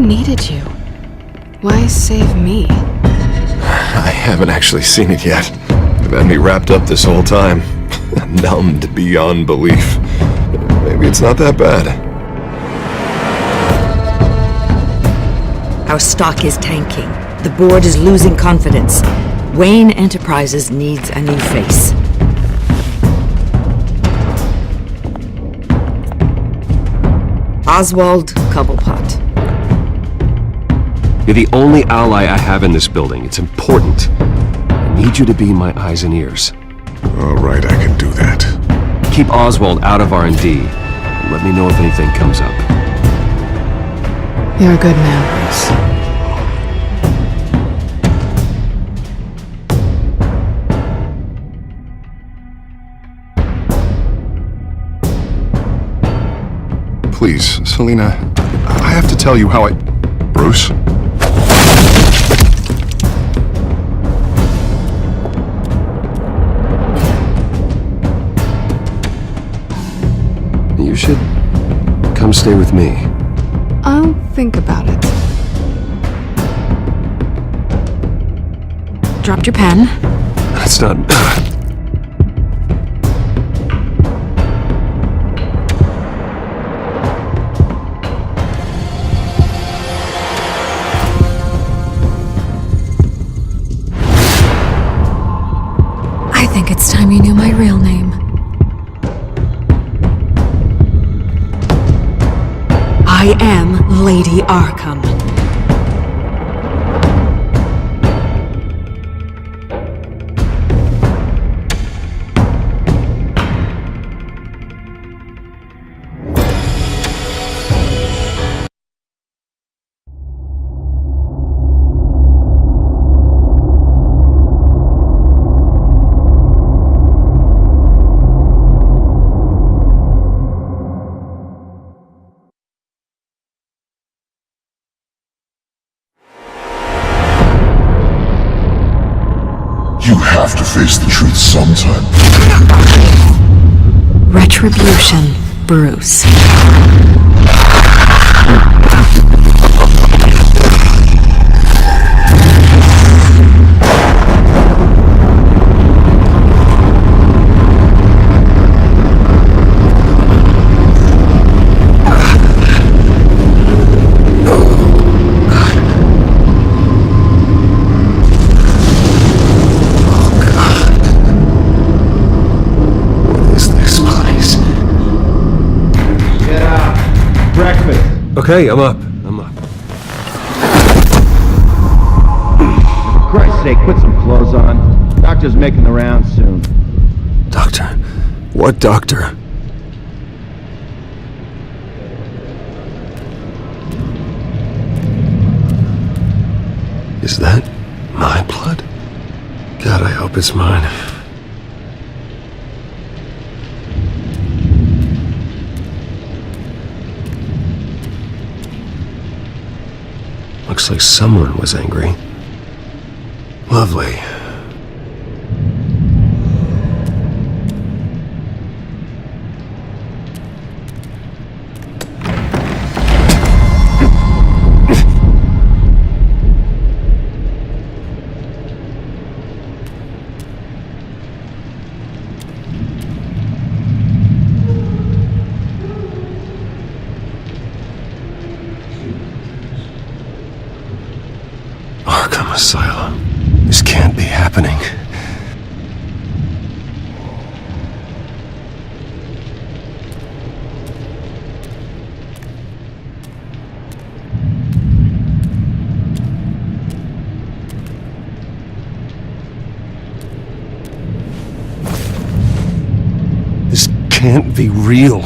needed you. Why save me? I haven't actually seen it yet. They've had me wrapped up this whole time. Numbed beyond belief. Maybe it's not that bad. Our stock is tanking. The board is losing confidence. Wayne Enterprises needs a new face. Oswald Cobblepot. You're the only ally I have in this building. It's important. I need you to be my eyes and ears. All right, I can do that. Keep Oswald out of R&D. Let me know if anything comes up. You're a good man, Bruce. Please, Selina, I have to tell you how I... Bruce? You should come stay with me. I'll think about it. Dropped your pen. That's not... I think it's time you knew my real name. I am Lady Arkham. You have to face the truth sometime. Retribution, Bruce. Okay, I'm up. For Christ's sake, put some clothes on. Doctor's making the rounds soon. Doctor? What doctor? Is that my blood? God, I hope it's mine. Looks like someone was angry. Lovely. Asylum. This can't be happening. This can't be real.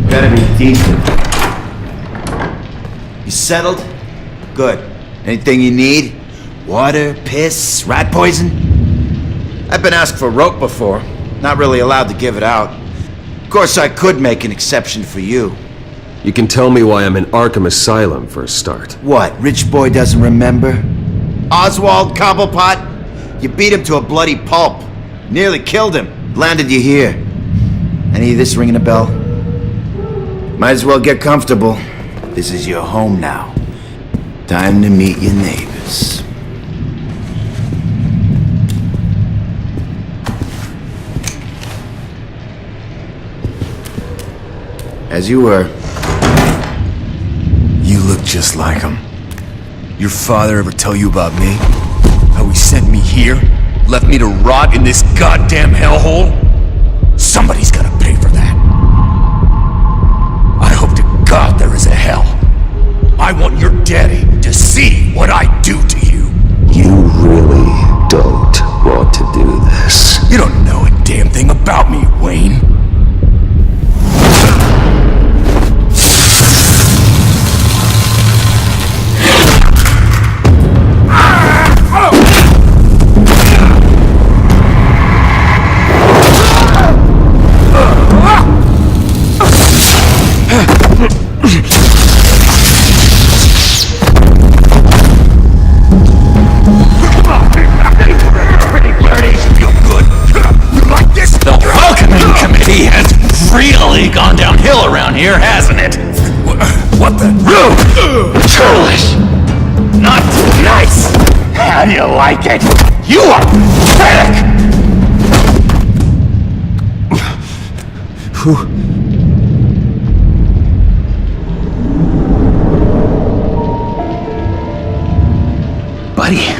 Better be decent. You settled? Good. Anything you need? Water, piss, rat poison? I've been asked for rope before. Not really allowed to give it out. Of course, I could make an exception for you. You can tell me why I'm in Arkham Asylum for a start. What, rich boy doesn't remember? Oswald Cobblepot? You beat him to a bloody pulp. Nearly killed him. landed you here. Any of this ringing a bell? Might as well get comfortable. This is your home now. Time to meet your neighbors. As you were. You look just like him. Your father ever tell you about me? How he sent me here? Left me to rot in this goddamn hellhole? Somebody's gotta pay for that. I hope to God there is a hell. I want your daddy to see what I do to you. You really don't want to do this. You don't know a damn thing about me, Wayne. Really gone downhill around here, hasn't it? What the? Churlish! Not nice! How do you like it? You are pathetic! Buddy.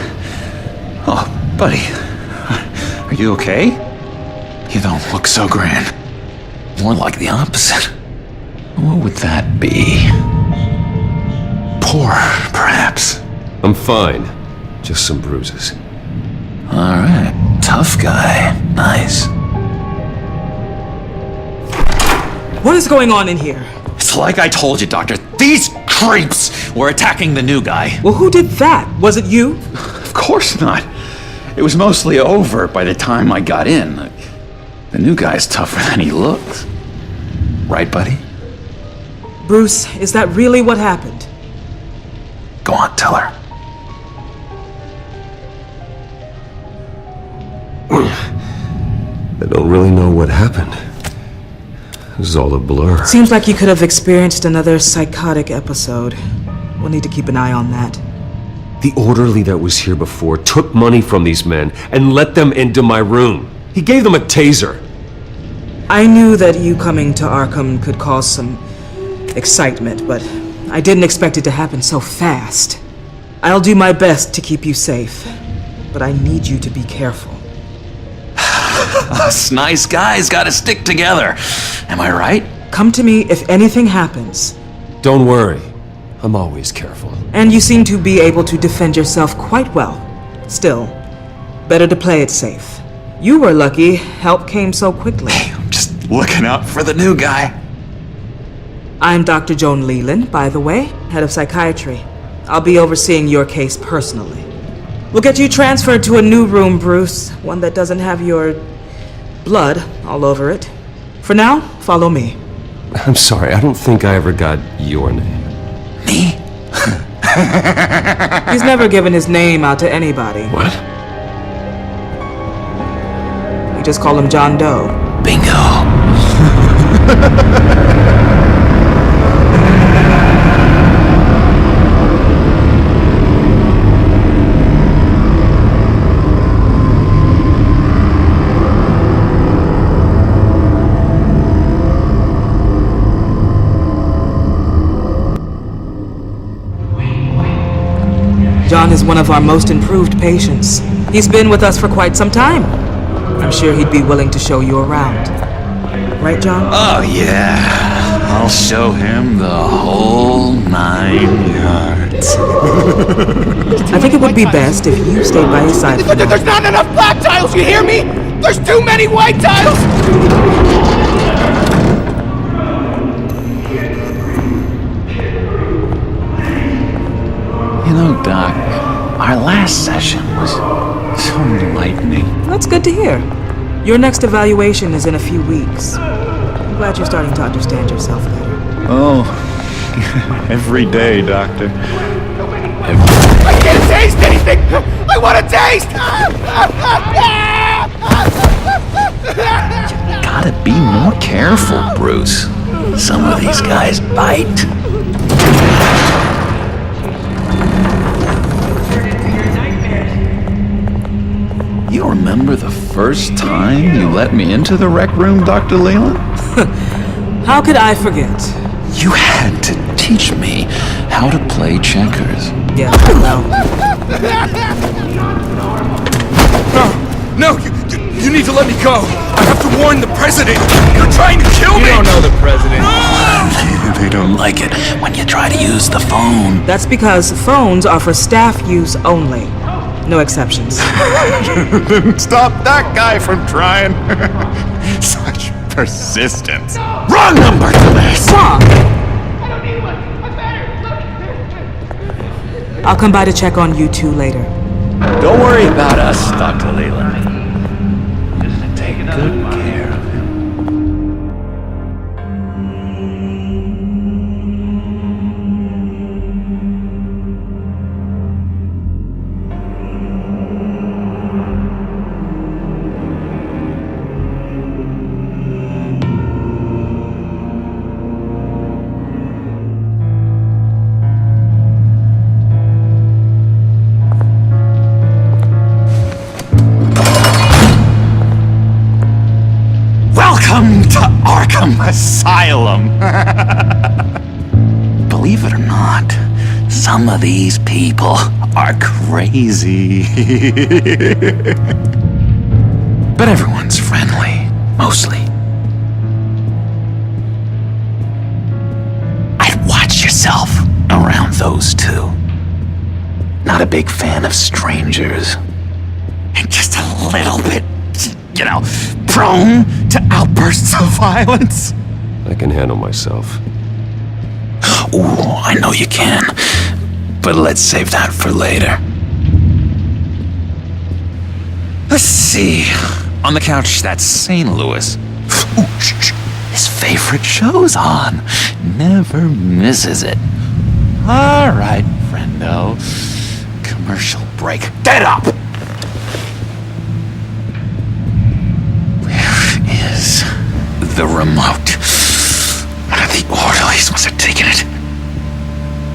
Oh, buddy. Are you okay? You don't look so grand. More like the opposite. What would that be? Poor, perhaps. I'm fine. Just some bruises. Alright. Tough guy. Nice. What is going on in here? It's like I told you, Doctor. These creeps were attacking the new guy. Well, who did that? Was it you? Of course not. It was mostly over by the time I got in. The new guy's tougher than he looks. Right, buddy? Bruce, is that really what happened? Go on, tell her. I don't really know what happened. This is all a blur. Seems like you could have experienced another psychotic episode. We'll need to keep an eye on that. The orderly that was here before took money from these men and let them into my room. He gave them a taser. I knew that you coming to Arkham could cause some excitement, but I didn't expect it to happen so fast. I'll do my best to keep you safe, but I need you to be careful. Us nice guys gotta stick together. Am I right? Come to me if anything happens. Don't worry. I'm always careful. And you seem to be able to defend yourself quite well. Still, better to play it safe. You were lucky help came so quickly. I'm just looking out for the new guy. I'm Dr. Joan Leland, by the way, head of psychiatry. I'll be overseeing your case personally. We'll get you transferred to a new room, Bruce. One that doesn't have your blood all over it. For now, follow me. I'm sorry, I don't think I ever got your name. Me? He's never given his name out to anybody. What? We just call him John Doe. Bingo. John is one of our most improved patients. He's been with us for quite some time. I'm sure he'd be willing to show you around. Right, John? Oh, yeah. I'll show him the whole 9 yards. I think it would be best if you stayed by his side for now. There's not enough black tiles, you hear me? There's too many white tiles! You know, Doc, our last session was so enlightening. That's good to hear. Your next evaluation is in a few weeks. I'm glad you're starting to understand yourself better. Oh, every day, Doctor. I can't taste anything! I want to taste! Gotta be more careful, Bruce. Some of these guys bite. You remember the first time you let me into the rec room, Dr. Leland? How could I forget? You had to teach me how to play checkers. Yeah, well, No, you need to let me go. I have to warn the president. You're trying to kill me. You don't know the president. They don't like it when you try to use the phone. that's because phones are for staff use only. No exceptions. Stop that guy from trying. Such persistence. Wrong number, dumbass. Wrong! I'll come by to check on you two later. Don't worry about us, Dr. Leland. Just take good care of him. Welcome to Arkham Asylum. Believe it or not, some of these people are crazy. But everyone's friendly, mostly. I'd watch yourself around those two. Not a big fan of strangers. And just a little bit, prone to outbursts of violence. I can handle myself. Ooh, I know you can. But let's save that for later. Let's see. On the couch, that's St. Louis. Ooh, his favorite show's on. Never misses it. All right, friendo. Commercial break. Get up! The remote. One of the orderlies must have taken it.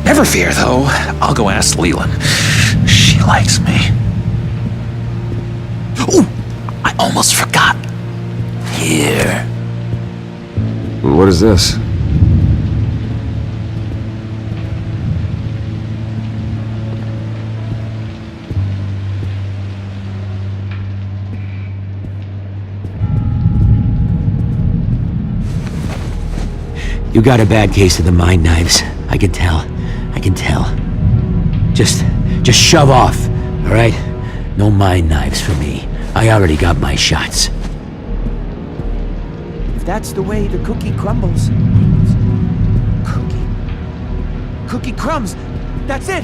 Never fear, though. I'll go ask Leland. She likes me. Ooh! I almost forgot. Here. What is this? You got a bad case of the mind knives. I can tell. Just shove off, all right? No mind knives for me. I already got my shots. If that's the way the cookie crumbles. Cookie crumbs. That's it.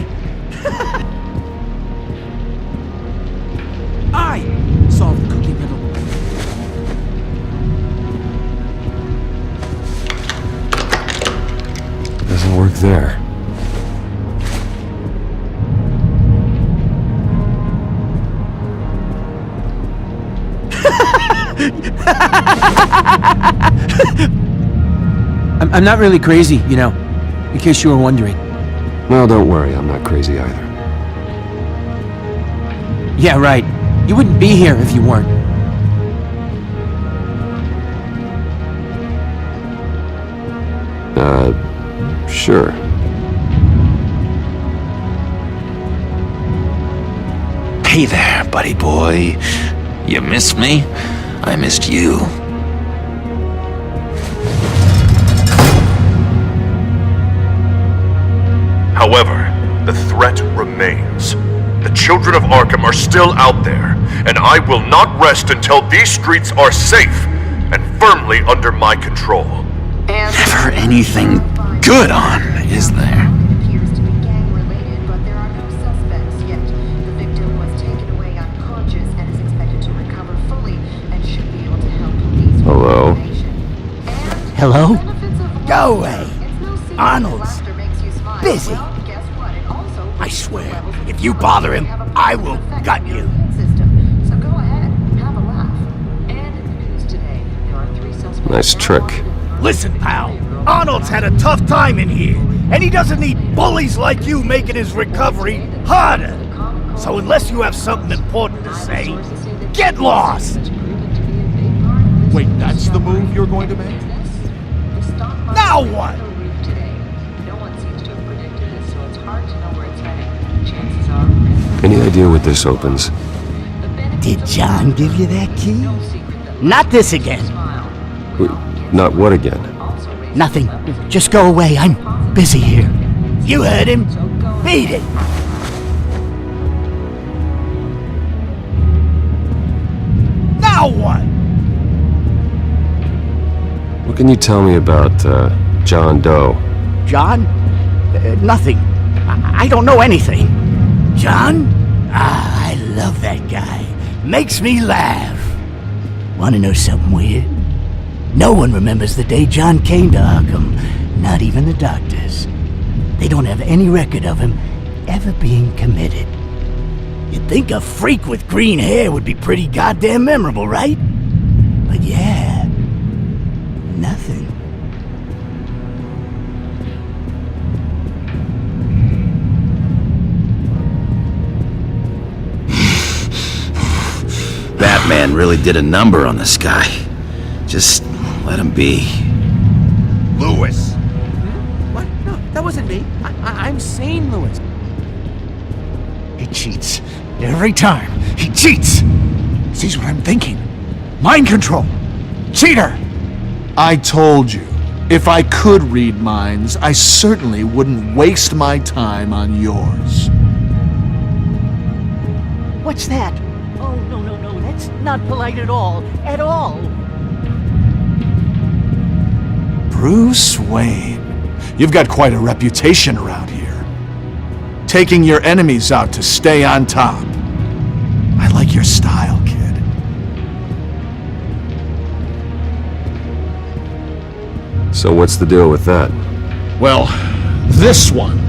I solved the cookie riddle. Doesn't work there. I'm not really crazy, in case you were wondering. No, don't worry, I'm not crazy either. Yeah, right. You wouldn't be here if you weren't. Sure. Hey there, buddy boy. You missed me? I missed you. However, the threat remains. The children of Arkham are still out there, and I will not rest until these streets are safe and firmly under my control. Never anything good on, is there? Appears to be gang-related, but there are no suspects yet. The victim was taken away unconscious and is expected to recover fully and should be able to help police. Hello? Hello? Go away. Arnold's busy. I swear, if you bother him, I will gut you. So go ahead, have a laugh. And Nice trick. Listen, pal. Arnold's had a tough time in here, and he doesn't need bullies like you making his recovery harder. So unless you have something important to say, get lost! Wait, that's the move you're going to make? Now what? Any idea what this opens? Did John give you that key? Not this again. Not what again? Nothing. Just go away. I'm busy here. You heard him. Beat it. Now what? What can you tell me about, John Doe? John? Nothing. I don't know anything. John? Ah, I love that guy. Makes me laugh. Wanna know something weird? No one remembers the day John came to Arkham. Not even the doctors. They don't have any record of him ever being committed. You'd think a freak with green hair would be pretty goddamn memorable, right? But yeah, nothing. Batman really did a number on this guy. Just let him be. Lewis! What? No, that wasn't me. I'm sane, Lewis. He cheats. Every time. He cheats! Sees what I'm thinking. Mind control! Cheater! I told you, if I could read minds, I certainly wouldn't waste my time on yours. What's that? Oh, no, that's not polite at all. At all! Bruce Wayne, you've got quite a reputation around here. Taking your enemies out to stay on top. I like your style, kid. So what's the deal with that? Well, this one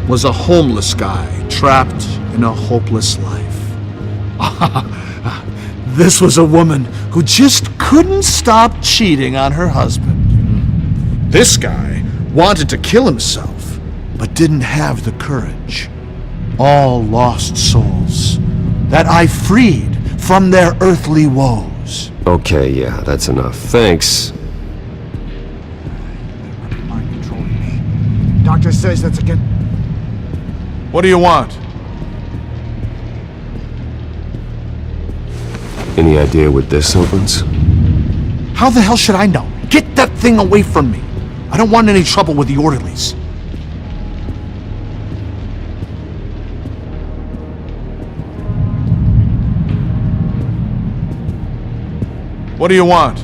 was a homeless guy trapped in a hopeless life. This was a woman who just couldn't stop cheating on her husband. This guy wanted to kill himself, but didn't have the courage. All lost souls that I freed from their earthly woes. Okay, yeah, that's enough. Thanks. Mind controlling me. Doctor says that's again. What do you want? Any idea what this opens? How the hell should I know? Get that thing away from me. I don't want any trouble with the orderlies. What do you want?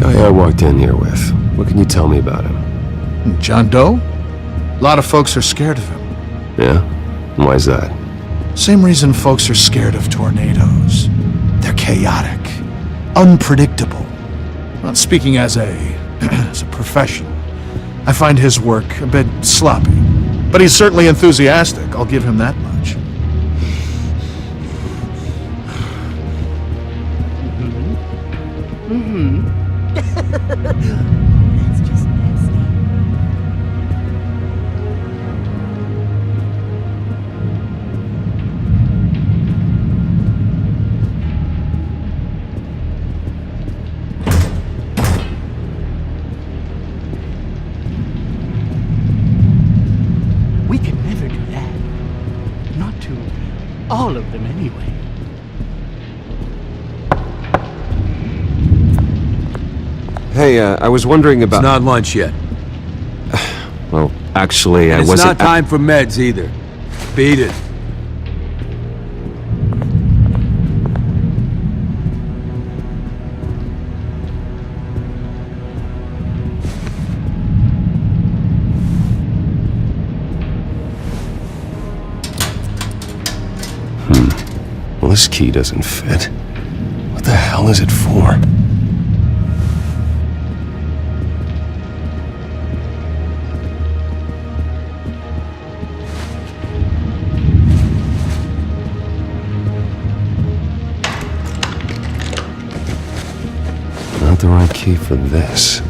Guy I walked in here with. What can you tell me about him? John Doe? A lot of folks are scared of him. Yeah? Why's that? Same reason folks are scared of tornadoes. They're chaotic, unpredictable. Not speaking as as a professional, I find his work a bit sloppy. But he's certainly enthusiastic, I'll give him that much. That's just nasty. We could never do that. Not to all of them, anyway. Hey, I was wondering about... It's not lunch yet. Well, actually, I It's wasn't... not time for meds either. Beat it. Well, this key doesn't fit. What the hell is it for? got the right key for this.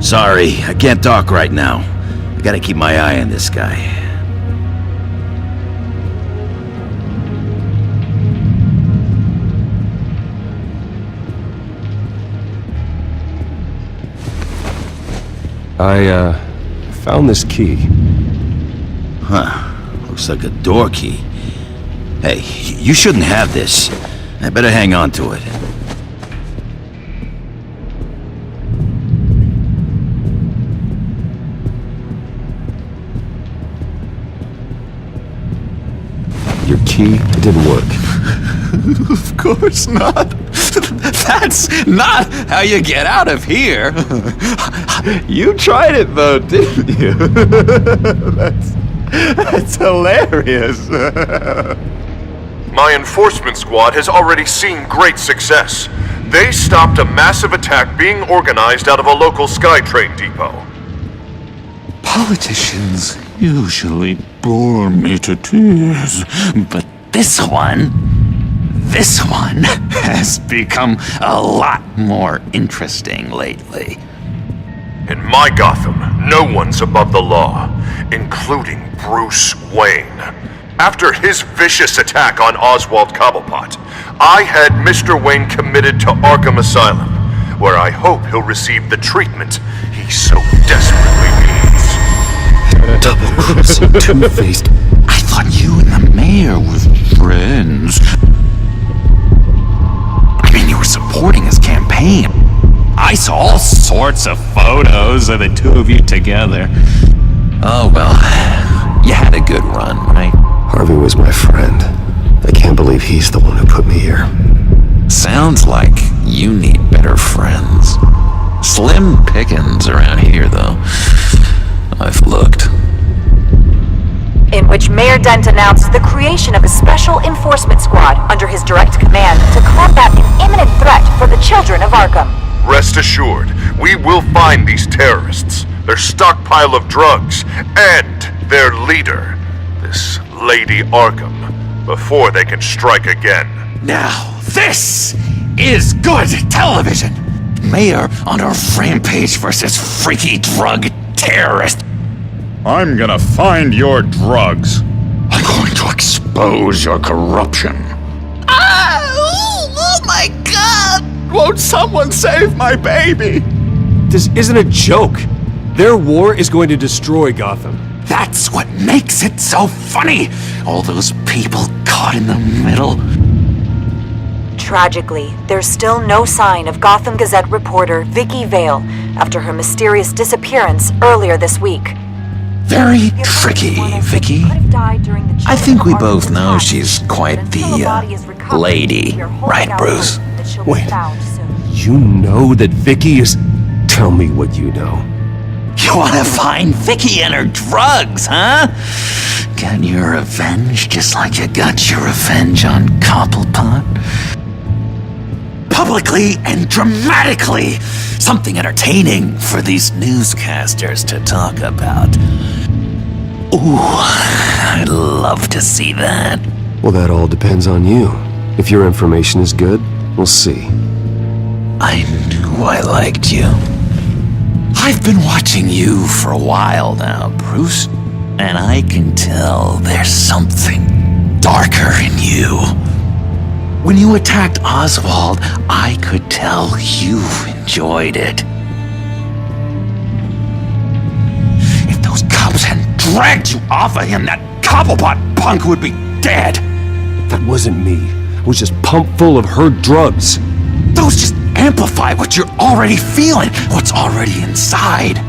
Sorry, I can't talk right now. I gotta keep my eye on this guy. I found this key. Huh. Looks like a door key. Hey, you shouldn't have this. I better hang on to it. Your key, it didn't work. Of course not. That's not how you get out of here. You tried it though, didn't you? That's hilarious. My enforcement squad has already seen great success. They stopped a massive attack being organized out of a local SkyTrain depot. Politicians usually bore me to tears, but this one has become a lot more interesting lately. In my Gotham, no one's above the law, including Bruce Wayne. After his vicious attack on Oswald Cobblepot, I had Mr. Wayne committed to Arkham Asylum, where I hope he'll receive the treatment he so desperately needs. Double-crossing, two-faced. I thought you and the mayor were friends. I mean, you were supporting his campaign. I saw all sorts of photos of the two of you together. Oh, well, you had a good run, right? Harvey was my friend. I can't believe he's the one who put me here. Sounds like you need better friends. Slim pickings around here, though. I've looked. In which Mayor Dent announced the creation of a special enforcement squad under his direct command to combat an imminent threat for the children of Arkham. Rest assured, we will find these terrorists, their stockpile of drugs, and their leader, this Lady Arkham, before they can strike again. Now, this is good television! Mayor on a rampage versus freaky drug terrorist. I'm gonna find your drugs. I'm going to expose your corruption. Oh my God! Won't someone save my baby? This isn't a joke. Their war is going to destroy Gotham. That's what makes it so funny! All those people caught in the middle. Tragically, there's still no sign of Gotham Gazette reporter Vicky Vale after her mysterious disappearance earlier this week. Very tricky, Vicky. I think we both know she's quite the lady, right, Bruce? Wait, you know that Vicky is... Tell me what you know. You want to find Vicky and her drugs, huh? Got your revenge just like you got your revenge on Cobblepot? Publicly and dramatically! Something entertaining for these newscasters to talk about. Ooh, I'd love to see that. Well, that all depends on you. If your information is good, we'll see. I knew I liked you. I've been watching you for a while now, Bruce, and I can tell there's something darker in you. When you attacked Oswald, I could tell you enjoyed it. If those cops hadn't dragged you off of him, that Cobblepot punk would be dead. That wasn't me. I was just pumped full of her drugs. Those just amplify what you're already feeling, what's already inside.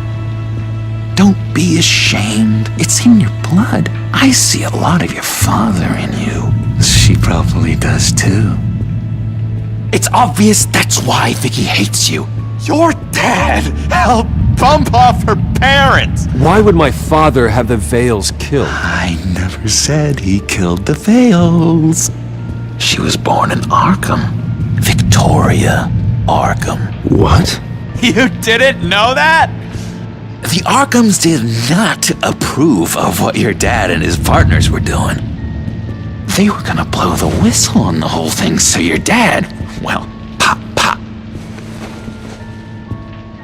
Don't be ashamed. It's in your blood. I see a lot of your father in you. She probably does too. It's obvious that's why Vicky hates you. Your dad helped bump off her parents. Why would my father have the Vales killed? I never said he killed the Vales. She was born in Arkham. Victoria Arkham. What? You didn't know that? The Arkhams did not approve of what your dad and his partners were doing. They were gonna blow the whistle on the whole thing, so your dad, well, pop.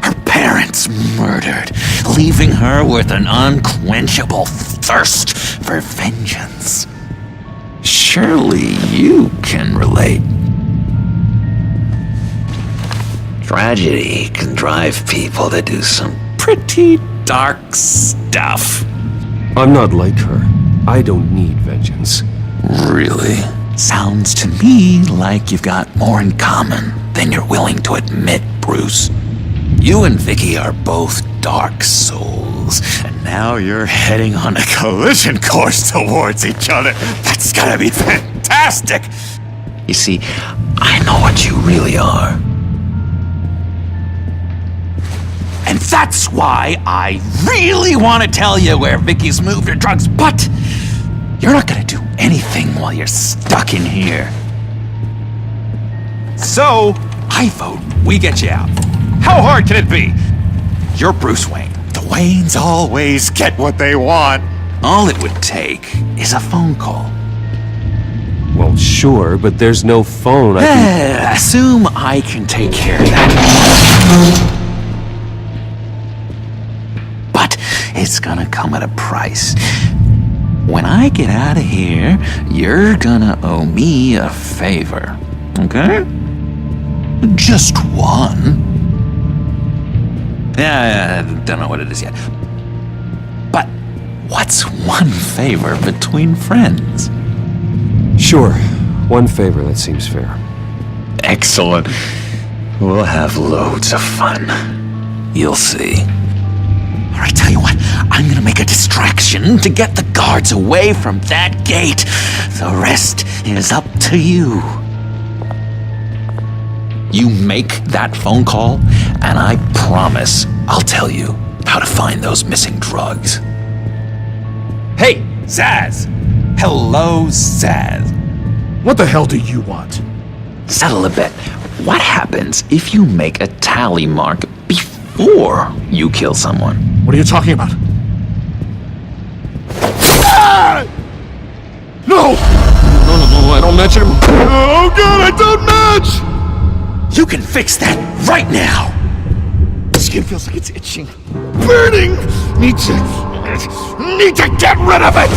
Her parents murdered, leaving her with an unquenchable thirst for vengeance. Surely you can relate. Tragedy can drive people to do some pretty dark stuff. I'm not like her. I don't need vengeance. Really? Sounds to me like you've got more in common than you're willing to admit, Bruce. You and Vicky are both dark souls, and now you're heading on a collision course towards each other. That's gotta be fantastic! You see, I know what you really are. And that's why I really want to tell you where Vicky's moved her drugs, but you're not gonna do anything while you're stuck in here. So, I vote we get you out. How hard can it be? You're Bruce Wayne. The Waynes always get what they want. All it would take is a phone call. Well, sure, but there's no phone. Assume I can take care of that. But it's gonna come at a price. When I get out of here, you're gonna owe me a favor, okay? Just one. Yeah, I don't know what it is yet. But what's one favor between friends? Sure. One favor, that seems fair. Excellent. We'll have loads of fun. You'll see. All right, tell you what, I'm gonna make a distraction to get the guards away from that gate. The rest is up to you. You make that phone call, and I promise I'll tell you how to find those missing drugs. Hey, Zaz! Hello, Zaz. What the hell do you want? Settle a bet. What happens if you make a tally mark before you kill someone? What are you talking about? Ah! No! No, I don't match him. Oh god, I don't match! You can fix that right now! The skin feels like it's itching. Burning! Need to get rid of it!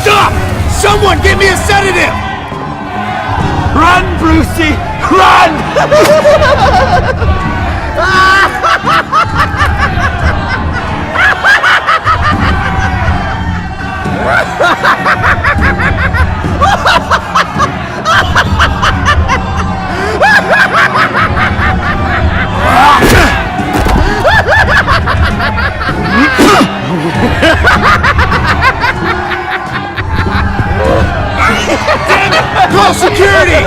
Stop! Someone give me a sedative! Run, Brucey! Run! Damn it! Call security!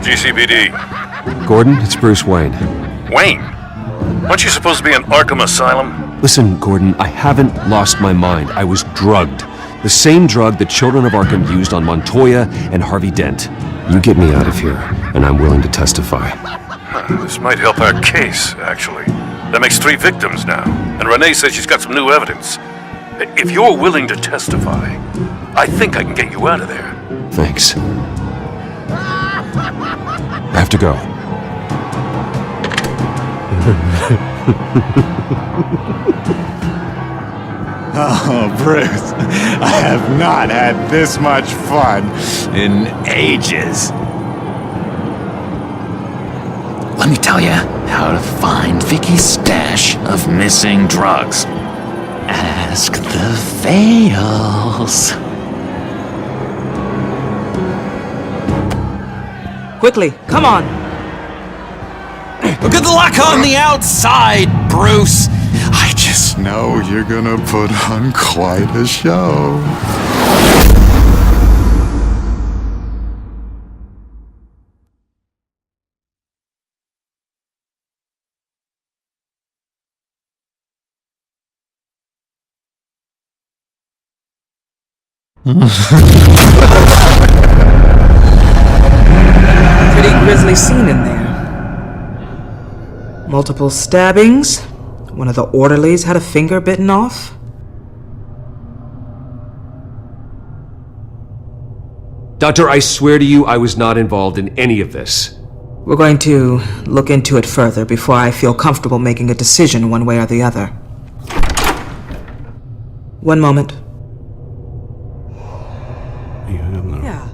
GCPD. Gordon, it's Bruce Wayne. Wayne? Aren't you supposed to be in Arkham Asylum? Listen, Gordon, I haven't lost my mind. I was drugged. The same drug the children of Arkham used on Montoya and Harvey Dent. You get me out of here, and I'm willing to testify. This might help our case, actually. That makes 3 victims now, and Renee says she's got some new evidence. If you're willing to testify, I think I can get you out of there. Thanks. I have to go. Oh, Bruce, I have not had this much fun in ages. Let me tell you how to find Vicky's stash of missing drugs. Ask the Vales. Quickly, come on. Good luck on the outside, Bruce. I just know you're gonna put on quite a show. Pretty grisly scene in there. Multiple stabbings. One of the orderlies had a finger bitten off. Doctor, I swear to you, I was not involved in any of this. We're going to look into it further before I feel comfortable making a decision one way or the other. One moment. Yeah.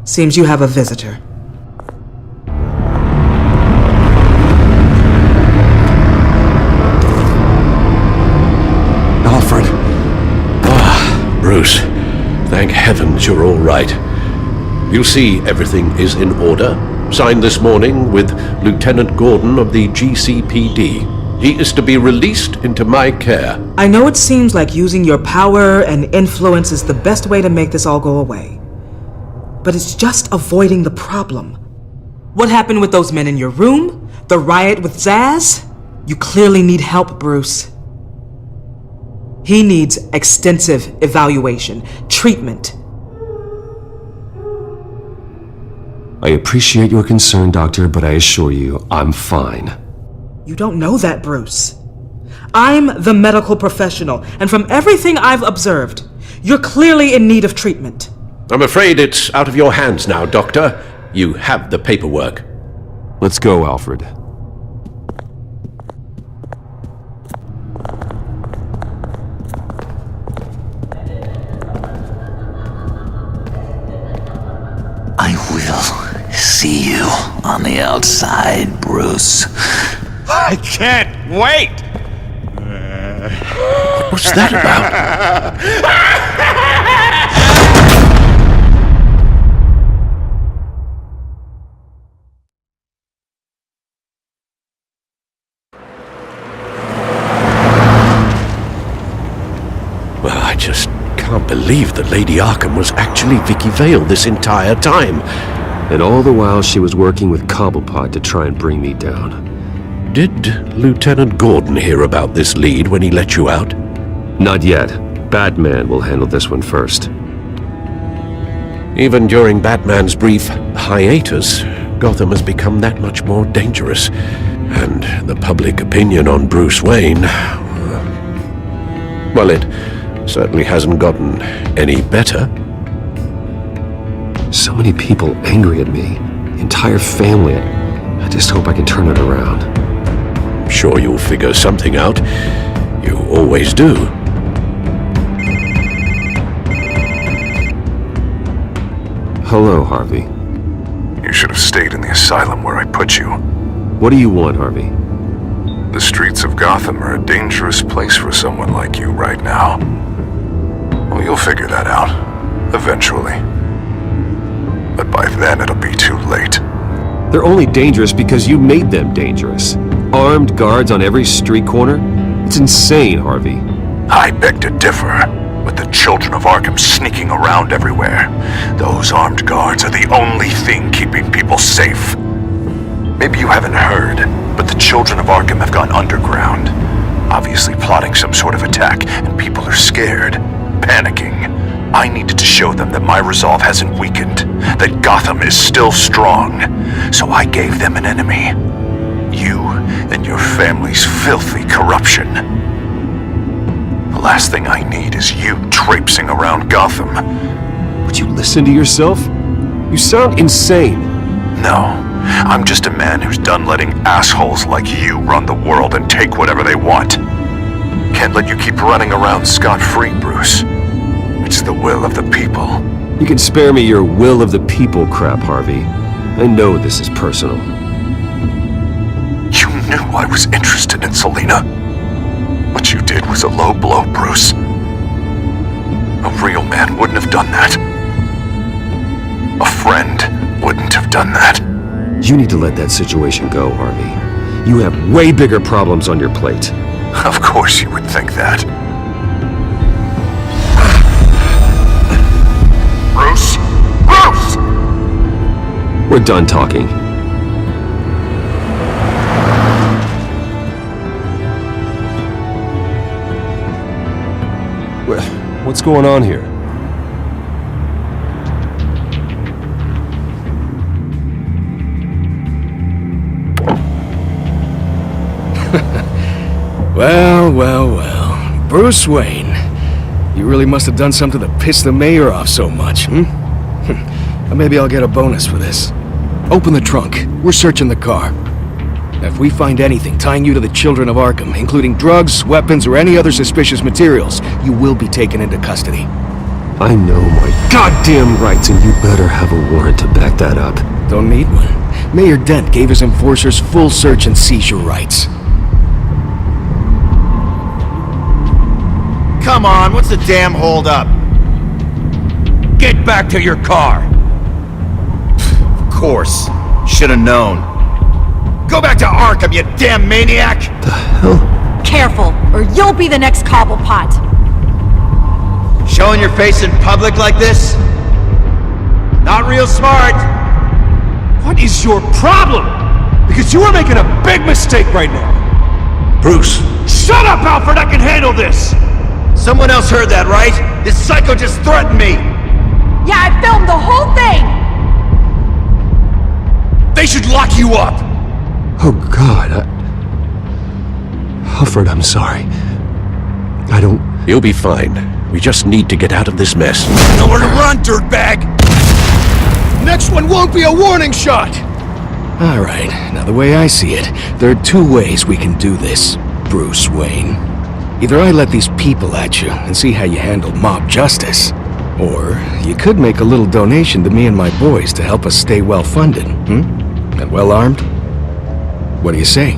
Seems you have a visitor. Alfred. Bruce, thank heavens you're all right. You see, everything is in order. Signed this morning with Lieutenant Gordon of the GCPD. He is to be released into my care. I know it seems like using your power and influence is the best way to make this all go away. But it's just avoiding the problem. What happened with those men in your room? The riot with Zaz? You clearly need help, Bruce. He needs extensive evaluation, treatment. I appreciate your concern, Doctor, but I assure you, I'm fine. You don't know that, Bruce. I'm the medical professional, and from everything I've observed, you're clearly in need of treatment. I'm afraid it's out of your hands now, Doctor. You have the paperwork. Let's go, Alfred. I will see you on the outside, Bruce. I can't wait! What's that about? Well, I just can't believe that Lady Arkham was actually Vicky Vale this entire time. And all the while she was working with Cobblepot to try and bring me down. Did Lieutenant Gordon hear about this lead when he let you out? Not yet. Batman will handle this one first. Even during Batman's brief hiatus, Gotham has become that much more dangerous. And the public opinion on Bruce Wayne... well, it certainly hasn't gotten any better. So many people angry at me. Entire family. I just hope I can turn it around. I'm sure you'll figure something out. You always do. Hello, Harvey. You should have stayed in the asylum where I put you. What do you want, Harvey? The streets of Gotham are a dangerous place for someone like you right now. Well, you'll figure that out. Eventually. But by then it'll be too late. They're only dangerous because you made them dangerous. Armed guards on every street corner? It's insane, Harvey. I beg to differ. With the children of Arkham sneaking around everywhere, those armed guards are the only thing keeping people safe. Maybe you haven't heard, but the children of Arkham have gone underground. Obviously plotting some sort of attack, and people are scared, panicking. I needed to show them that my resolve hasn't weakened, that Gotham is still strong. So I gave them an enemy. You and your family's filthy corruption. The last thing I need is you traipsing around Gotham. Would you listen to yourself? You sound insane. No, I'm just a man who's done letting assholes like you run the world and take whatever they want. Can't let you keep running around scot-free, Bruce. It's the will of the people. You can spare me your will of the people crap, Harvey. I know this is personal. You knew I was interested in Selina. What you did was a low blow, Bruce. A real man wouldn't have done that. A friend wouldn't have done that. You need to let that situation go, Harvey. You have way bigger problems on your plate. Of course you would think that. Bruce! Bruce! We're done talking. What's going on here? Well. Bruce Wayne. You really must have done something to piss the mayor off so much, Maybe I'll get a bonus for this. Open the trunk. We're searching the car. If we find anything tying you to the Children of Arkham, including drugs, weapons, or any other suspicious materials, you will be taken into custody. I know my goddamn rights, and you better have a warrant to back that up. Don't need one. Mayor Dent gave his enforcers full search and seizure rights. Come on, what's the damn holdup? Get back to your car! Of course. Should've known. Go back to Arkham, you damn maniac! The hell? Careful, or you'll be the next Cobblepot. Showing your face in public like this? Not real smart. What is your problem? Because you are making a big mistake right now. Bruce! Shut up, Alfred! I can handle this! Someone else heard that, right? This psycho just threatened me! Yeah, I filmed the whole thing! They should lock you up! Oh, God, Alfred, I'm sorry. I don't... You'll be fine. We just need to get out of this mess. Nowhere to run, dirtbag! Next one won't be a warning shot! Alright, now the way I see it, there are two ways we can do this, Bruce Wayne. Either I let these people at you and see how you handle mob justice, or you could make a little donation to me and my boys to help us stay well-funded, and well-armed? What do you say?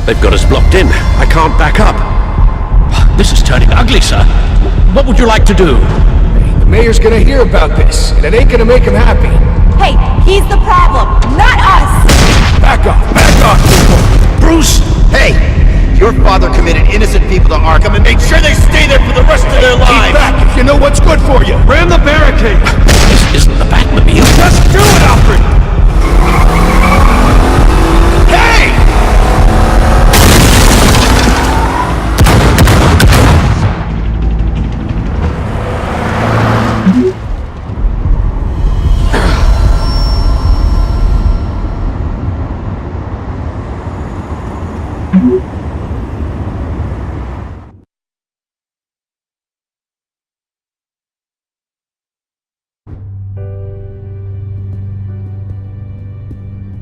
They've got us blocked in. I can't back up. This is turning ugly, sir. What would you like to do? Hey, the mayor's gonna hear about this, and it ain't gonna make him happy. Hey, he's the problem, not us! Back off! Bruce! Hey! Your father committed innocent people to Arkham and made sure they stay there for the rest of their lives! Keep back if you know what's good for you! Ram the barricade! This isn't the Batmobile. Just do it, Alfred! Hey!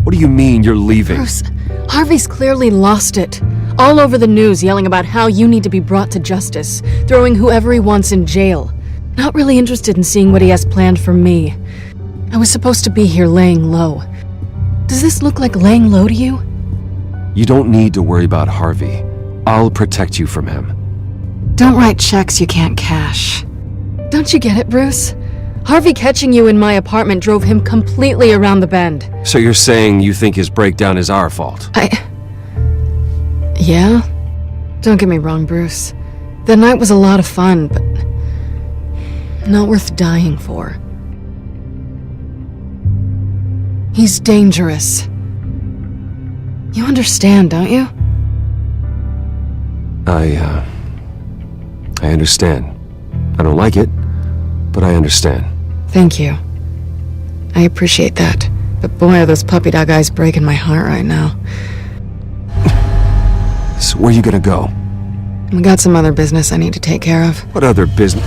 What do you mean you're leaving? Bruce, Harvey's clearly lost it. All over the news yelling about how you need to be brought to justice, throwing whoever he wants in jail. Not really interested in seeing what he has planned for me. I was supposed to be here laying low. Does this look like laying low to you? You don't need to worry about Harvey. I'll protect you from him. Don't write checks you can't cash. Don't you get it, Bruce? Harvey catching you in my apartment drove him completely around the bend. So you're saying you think his breakdown is our fault? Yeah? Don't get me wrong, Bruce. That night was a lot of fun, but not worth dying for. He's dangerous. You understand, don't you? I understand. I don't like it, but I understand. Thank you. I appreciate that. But boy, are those puppy dog eyes breaking my heart right now. So where are you gonna go? We got some other business I need to take care of. What other business?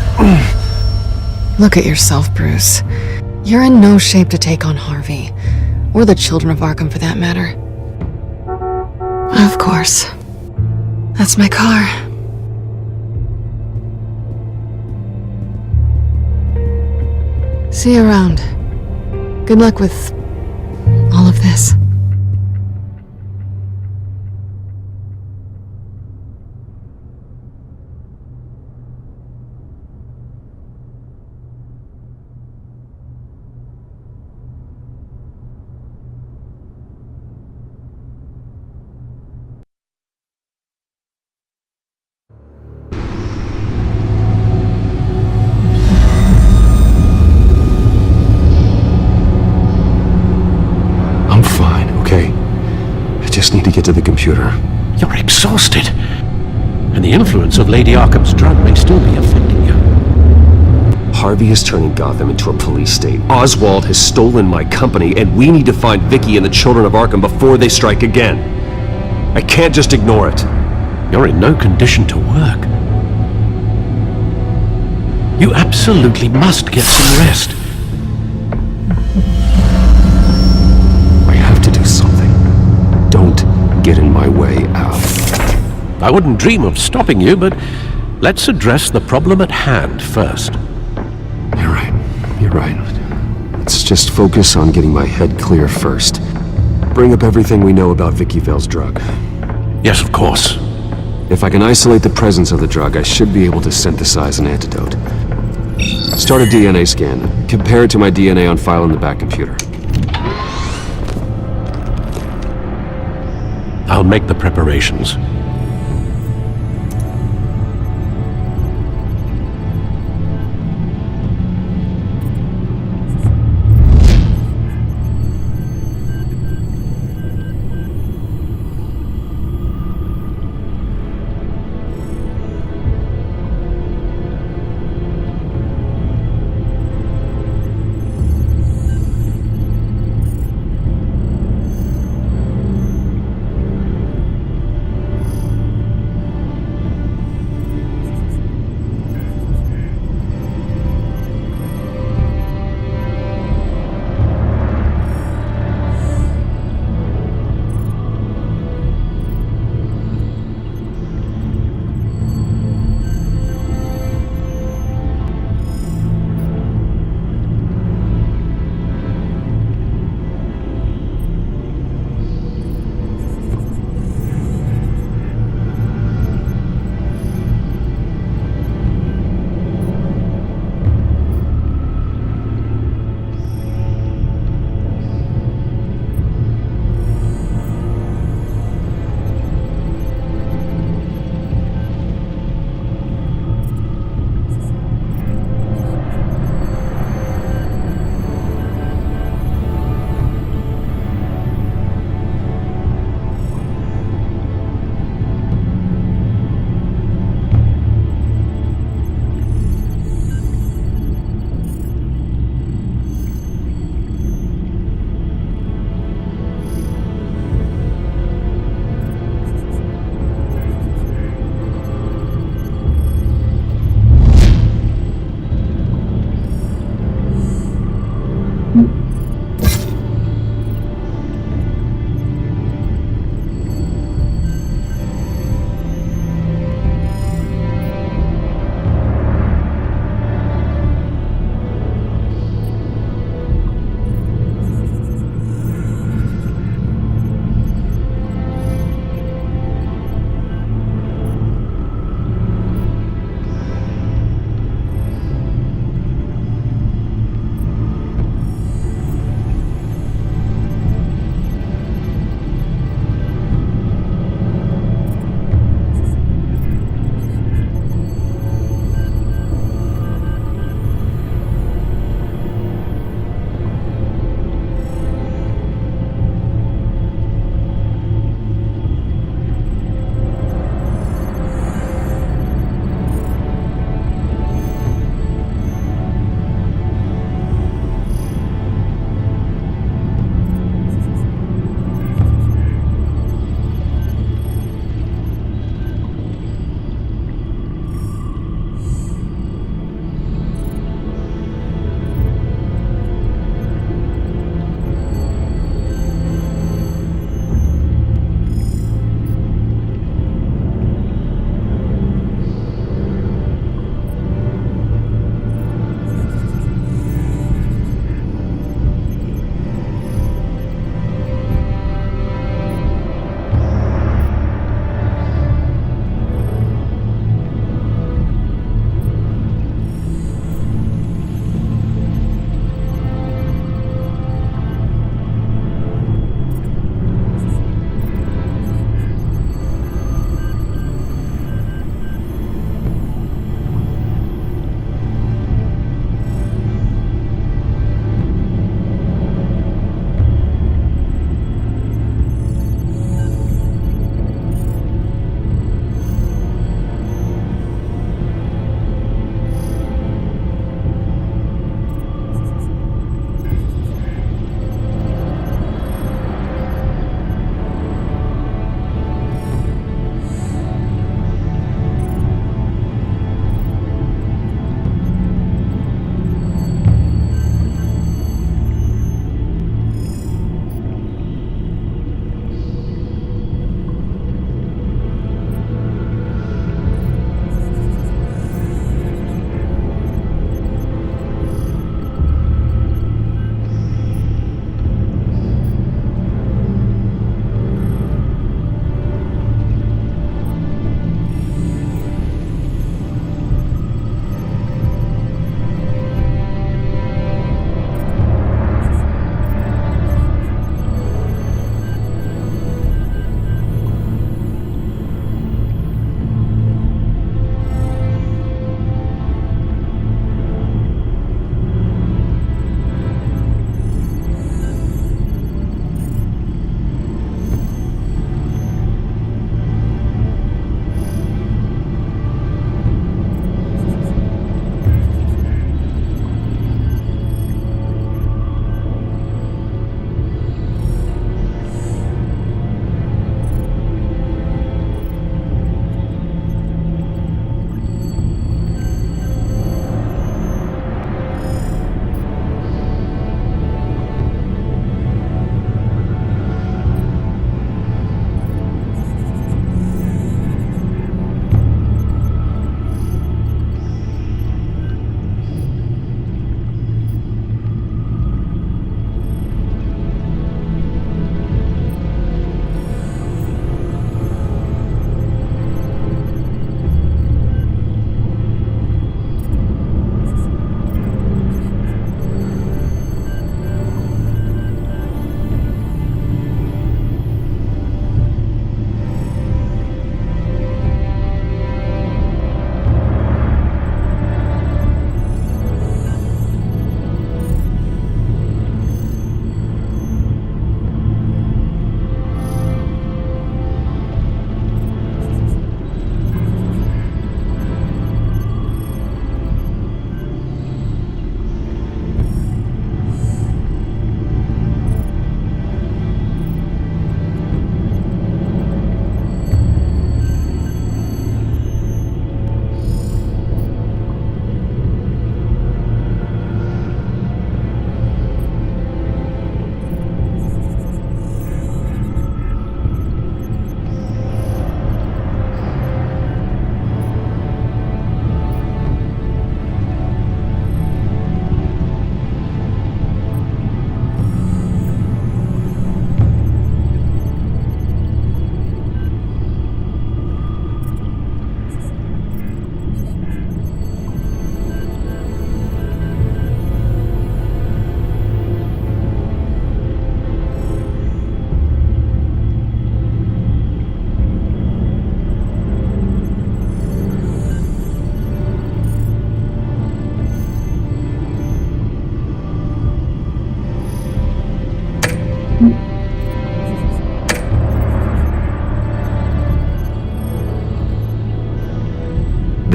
Look at yourself, Bruce. You're in no shape to take on Harvey. Or the Children of Arkham, for that matter. Of course. That's my car. See you around. Good luck with all of this. Just need to get to the computer. You're exhausted. And the influence of Lady Arkham's drug may still be affecting you. Harvey is turning Gotham into a police state. Oswald has stolen my company, and we need to find Vicky and the children of Arkham before they strike again. I can't just ignore it. You're in no condition to work. You absolutely must get some rest. I have to do something. Don't get in my way, Al. I wouldn't dream of stopping you, but let's address the problem at hand first. You're right. Let's just focus on getting my head clear first. Bring up everything we know about Vicky Vale's drug. Yes, of course. If I can isolate the presence of the drug, I should be able to synthesize an antidote. Start a DNA scan. Compare it to my DNA on file in the back computer. I'll make the preparations.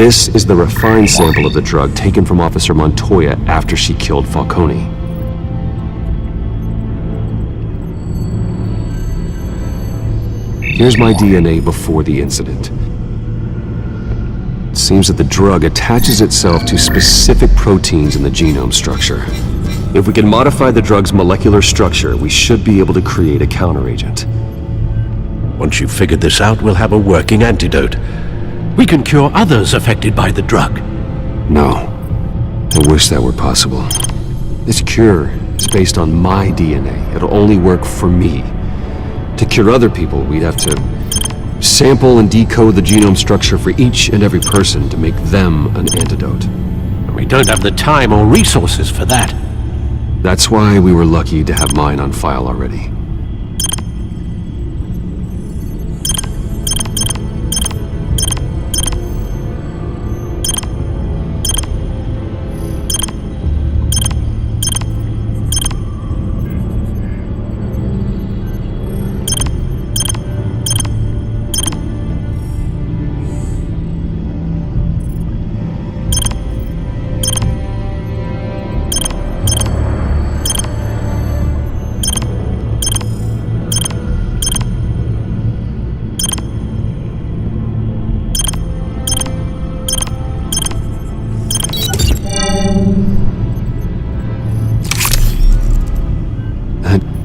This is the refined sample of the drug taken from Officer Montoya after she killed Falcone. Here's my DNA before the incident. It seems that the drug attaches itself to specific proteins in the genome structure. If we can modify the drug's molecular structure, we should be able to create a counteragent. Once you've figured this out, we'll have a working antidote. We can cure others affected by the drug. No. I wish that were possible. This cure is based on my DNA. It'll only work for me. To cure other people, we'd have to sample and decode the genome structure for each and every person to make them an antidote. We don't have the time or resources for that. That's why we were lucky to have mine on file already.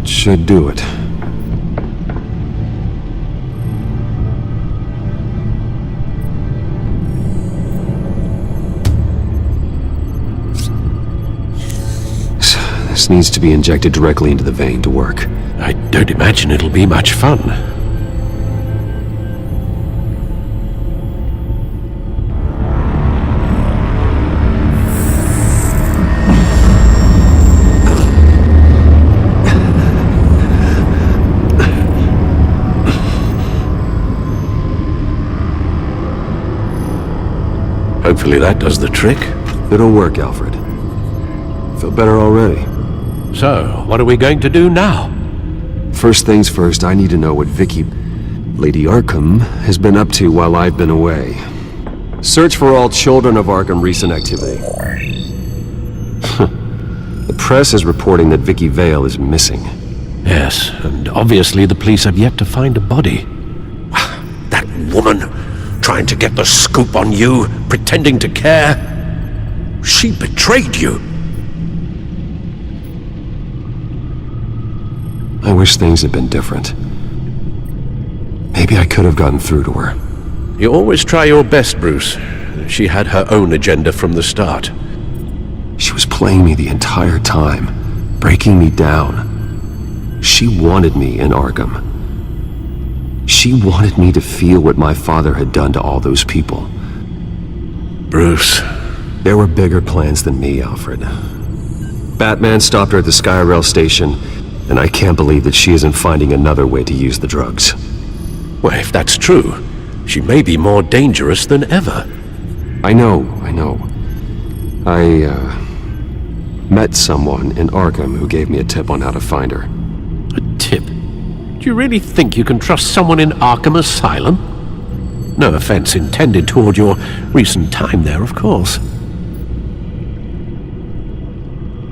Should do it. This needs to be injected directly into the vein to work. I don't imagine it'll be much fun. Hopefully that does the trick. It'll work, Alfred. Feel better already. So, what are we going to do now? First things first, I need to know what Lady Arkham, has been up to while I've been away. Search for all children of Arkham recent activity. The press is reporting that Vicky Vale is missing. Yes, and obviously the police have yet to find a body. That woman, trying to get the scoop on you, pretending to care. She betrayed you. I wish things had been different. Maybe I could have gotten through to her. You always try your best, Bruce. She had her own agenda from the start. She was playing me the entire time, breaking me down. She wanted me in Arkham. She wanted me to feel what my father had done to all those people. Bruce. There were bigger plans than me, Alfred. Batman stopped her at the Skyrail station, and I can't believe that she isn't finding another way to use the drugs. Well, if that's true, she may be more dangerous than ever. I know. I met someone in Arkham who gave me a tip on how to find her. A tip? Do you really think you can trust someone in Arkham Asylum? No offense intended toward your recent time there, of course.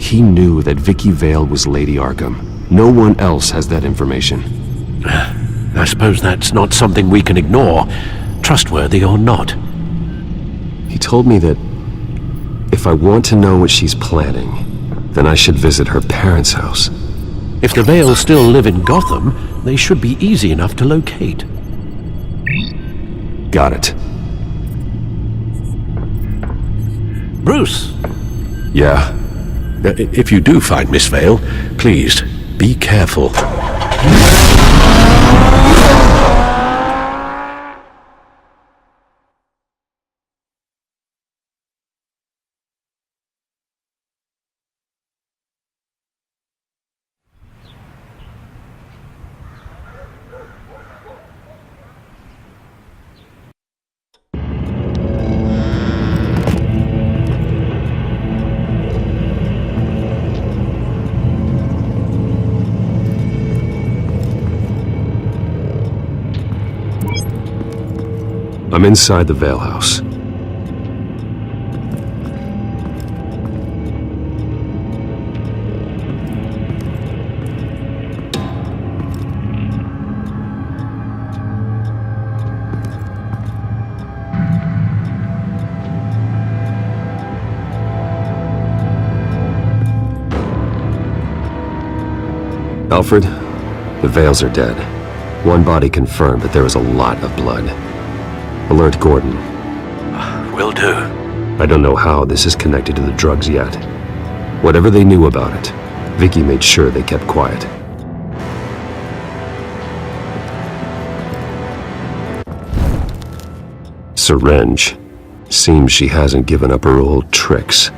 He knew that Vicky Vale was Lady Arkham. No one else has that information. I suppose that's not something we can ignore, trustworthy or not. He told me that if I want to know what she's planning, then I should visit her parents' house. If the Vales still live in Gotham, they should be easy enough to locate. Got it. Bruce! Yeah? If you do find Miss Vale, please, be careful. I'm inside the Vale house. Alfred, the Vales are dead. One body confirmed, but there is a lot of blood. Alert Gordon. Will do. I don't know how this is connected to the drugs yet. Whatever they knew about it, Vicky made sure they kept quiet. Syringe. Seems she hasn't given up her old tricks.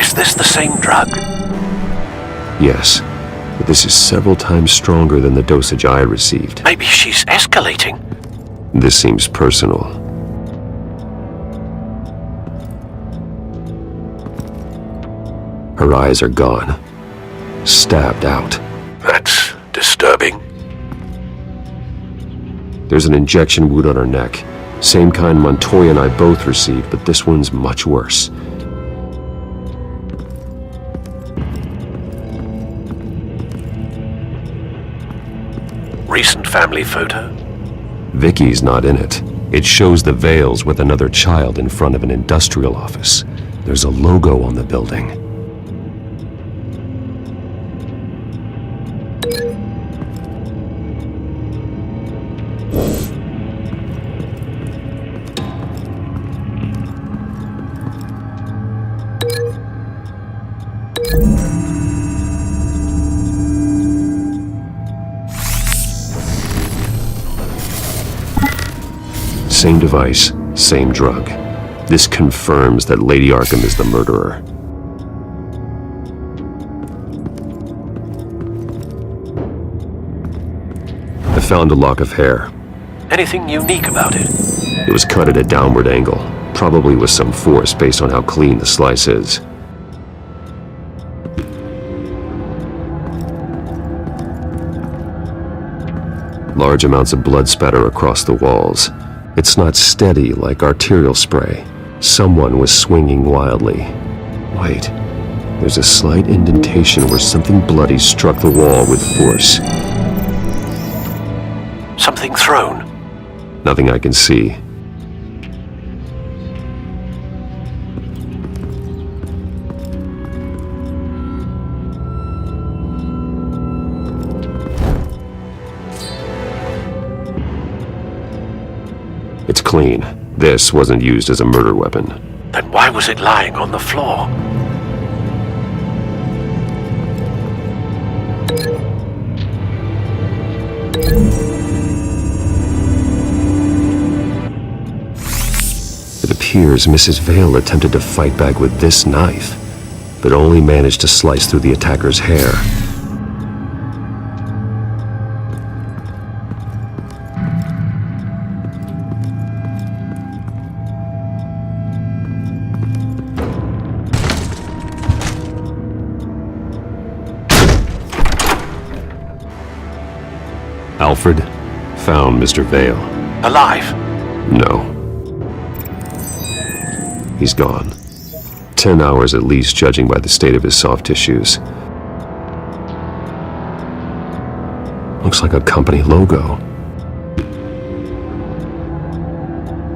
Is this the same drug? Yes, but this is several times stronger than the dosage I received. Maybe she's escalating. This seems personal. Her eyes are gone. Stabbed out. That's disturbing. There's an injection wound on her neck. Same kind Montoya and I both received, but this one's much worse. Recent family photo? Vicky's not in it. It shows the Vales with another child in front of an industrial office. There's a logo on the building. Same device, same drug. This confirms that Lady Arkham is the murderer. I found a lock of hair. Anything unique about it? It was cut at a downward angle, probably with some force based on how clean the slice is. Large amounts of blood spatter across the walls. It's not steady like arterial spray. Someone was swinging wildly. Wait, there's a slight indentation where something bloody struck the wall with force. Something thrown? Nothing I can see. It's clean. This wasn't used as a murder weapon. Then why was it lying on the floor? It appears Mrs. Vale attempted to fight back with this knife, but only managed to slice through the attacker's hair. Alfred found Mr. Vale. Alive? No. He's gone. 10 hours at least, judging by the state of his soft tissues. Looks like a company logo.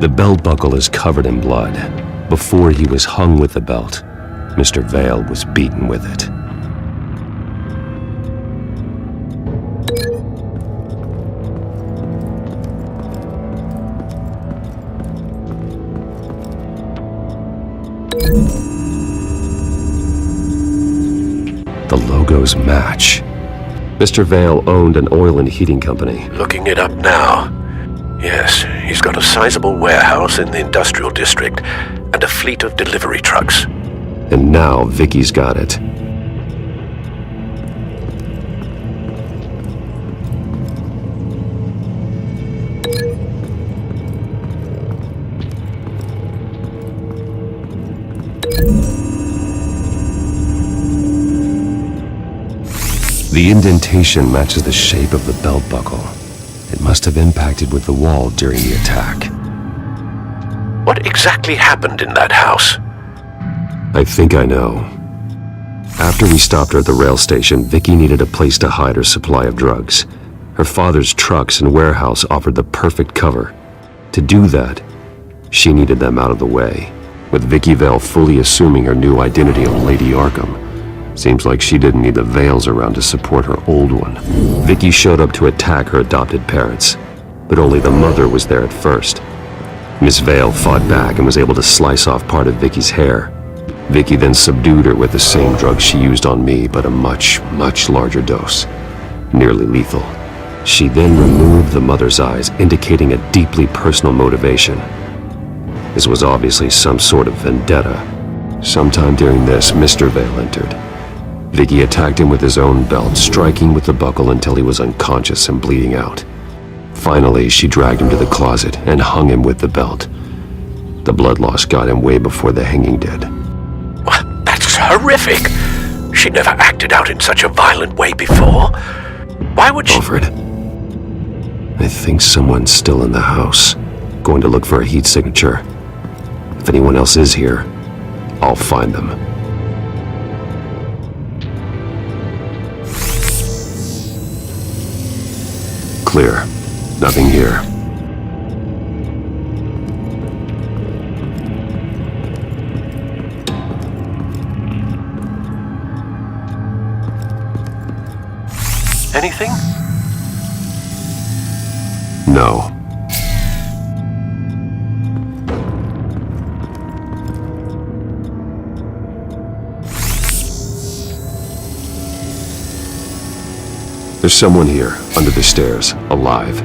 The belt buckle is covered in blood. Before he was hung with the belt, Mr. Vale was beaten with it. The logos match. Mr. Vale owned an oil and heating company. Looking it up now. Yes, he's got a sizable warehouse in the industrial district and a fleet of delivery trucks. And now Vicky's got it. The indentation matches the shape of the belt buckle. It must have impacted with the wall during the attack. What exactly happened in that house? I think I know. After we stopped her at the rail station, Vicky needed a place to hide her supply of drugs. Her father's trucks and warehouse offered the perfect cover. To do that, she needed them out of the way. With Vicky Vale fully assuming her new identity of Lady Arkham, Seems like she didn't need the veils around to support her old one. Vicky showed up to attack her adopted parents, but only the mother was there at first. Miss Vale fought back and was able to slice off part of Vicky's hair. Vicky then subdued her with the same drug she used on me, but a much, much larger dose. Nearly lethal. She then removed the mother's eyes, indicating a deeply personal motivation. This was obviously some sort of vendetta. Sometime during this, Mr. Vale entered. Vicky attacked him with his own belt, striking with the buckle until he was unconscious and bleeding out. Finally, she dragged him to the closet and hung him with the belt. The blood loss got him way before the hanging did. That's horrific. She never acted out in such a violent way before. Why would she... Alfred, I think someone's still in the house. Going to look for a heat signature. If anyone else is here, I'll find them. Clear. Nothing here. Anything? No. There's someone here, under the stairs, alive.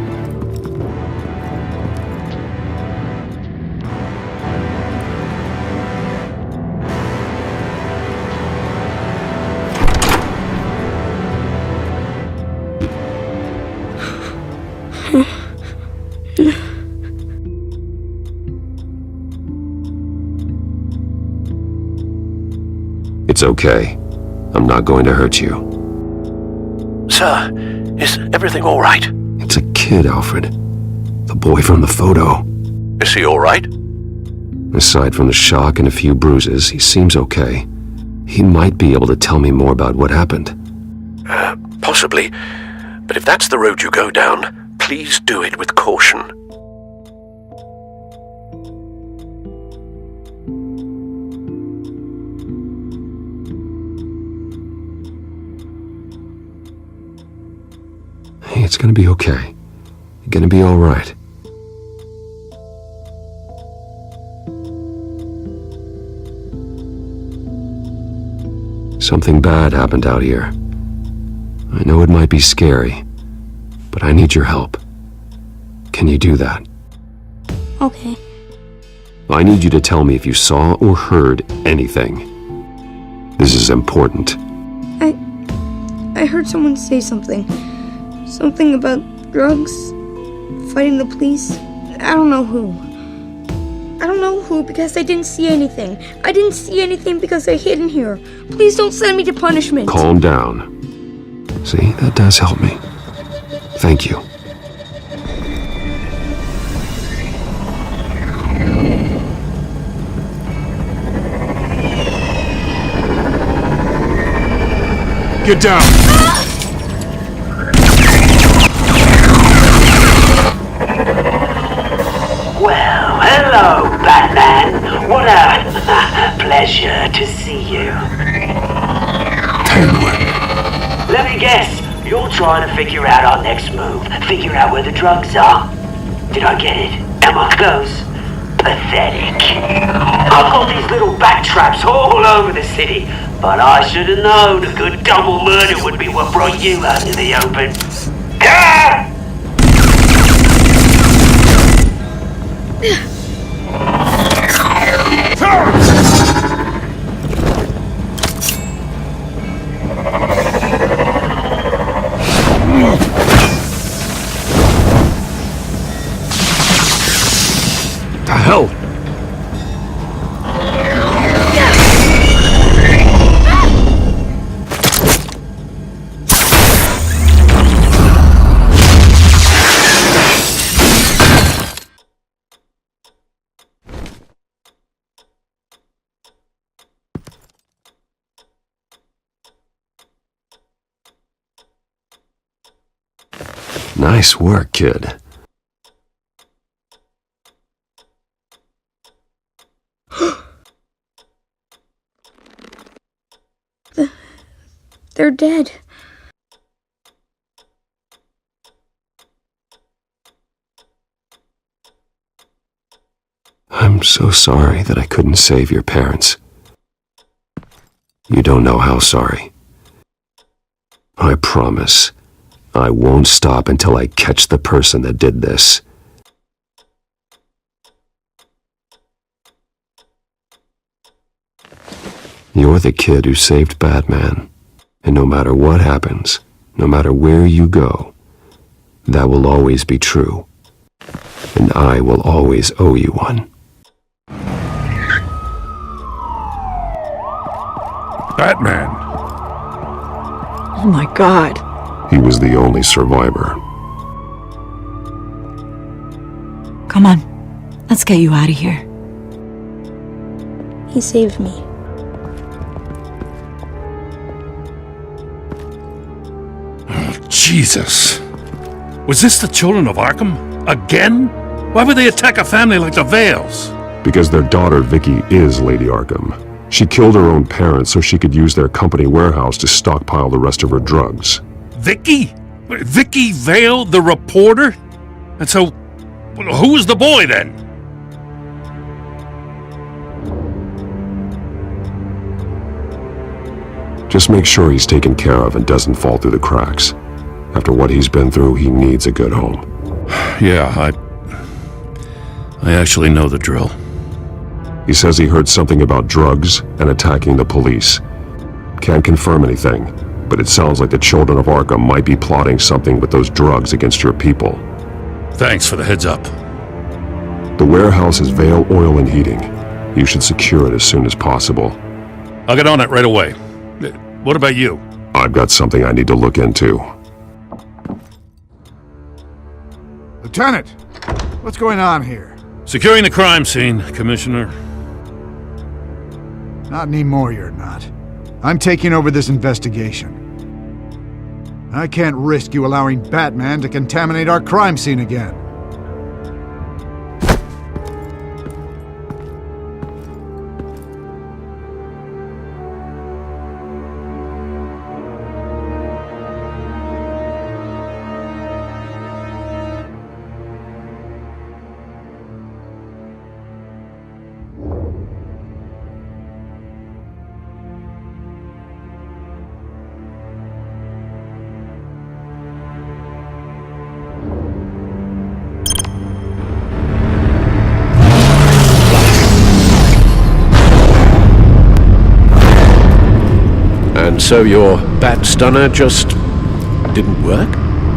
It's okay. I'm not going to hurt you. Sir, is everything all right? It's a kid, Alfred. The boy from the photo. Is he all right? Aside from the shock and a few bruises, he seems okay. He might be able to tell me more about what happened. Possibly. But if that's the road you go down, please do it with caution. Hey, it's gonna be okay. You're gonna be all right. Something bad happened out here. I know it might be scary, but I need your help. Can you do that? Okay. I need you to tell me if you saw or heard anything. This is important. I heard someone say something. Something about drugs, fighting the police. I don't know who. I don't know who because I didn't see anything. I didn't see anything because I hid in here. Please don't send me to punishment. Calm down. See, that does help me. Thank you. Get down! Well, hello, Batman. What a pleasure to see you. Penguin. Let me guess, you're trying to figure out our next move. Figure out where the drugs are. Did I get it? Am I close? Pathetic. I've got these little bat traps all over the city, but I should have known a good double murder would be what brought you out in the open. Ah! The hell? Nice work, kid. They're dead. I'm so sorry that I couldn't save your parents. You don't know how sorry. I promise, I won't stop until I catch the person that did this. You're the kid who saved Batman, and no matter what happens, no matter where you go, that will always be true, and I will always owe you one. Batman. Oh my god. He was the only survivor. Come on, let's get you out of here. He saved me. Jesus. Was this the children of Arkham? Again? Why would they attack a family like the Vales? Because their daughter, Vicky, is Lady Arkham. She killed her own parents so she could use their company warehouse to stockpile the rest of her drugs. Vicky? Vicky Vale, the reporter? And so, who was the boy then? Just make sure he's taken care of and doesn't fall through the cracks. After what he's been through, he needs a good home. Yeah, I actually know the drill. He says he heard something about drugs and attacking the police. Can't confirm anything, but it sounds like the children of Arkham might be plotting something with those drugs against your people. Thanks for the heads up. The warehouse is Vale Oil and Heating. You should secure it as soon as possible. I'll get on it right away. What about you? I've got something I need to look into. Lieutenant, what's going on here? Securing the crime scene, Commissioner. Not anymore, you're not. I'm taking over this investigation. I can't risk you allowing Batman to contaminate our crime scene again. And so your bat stunner just didn't work?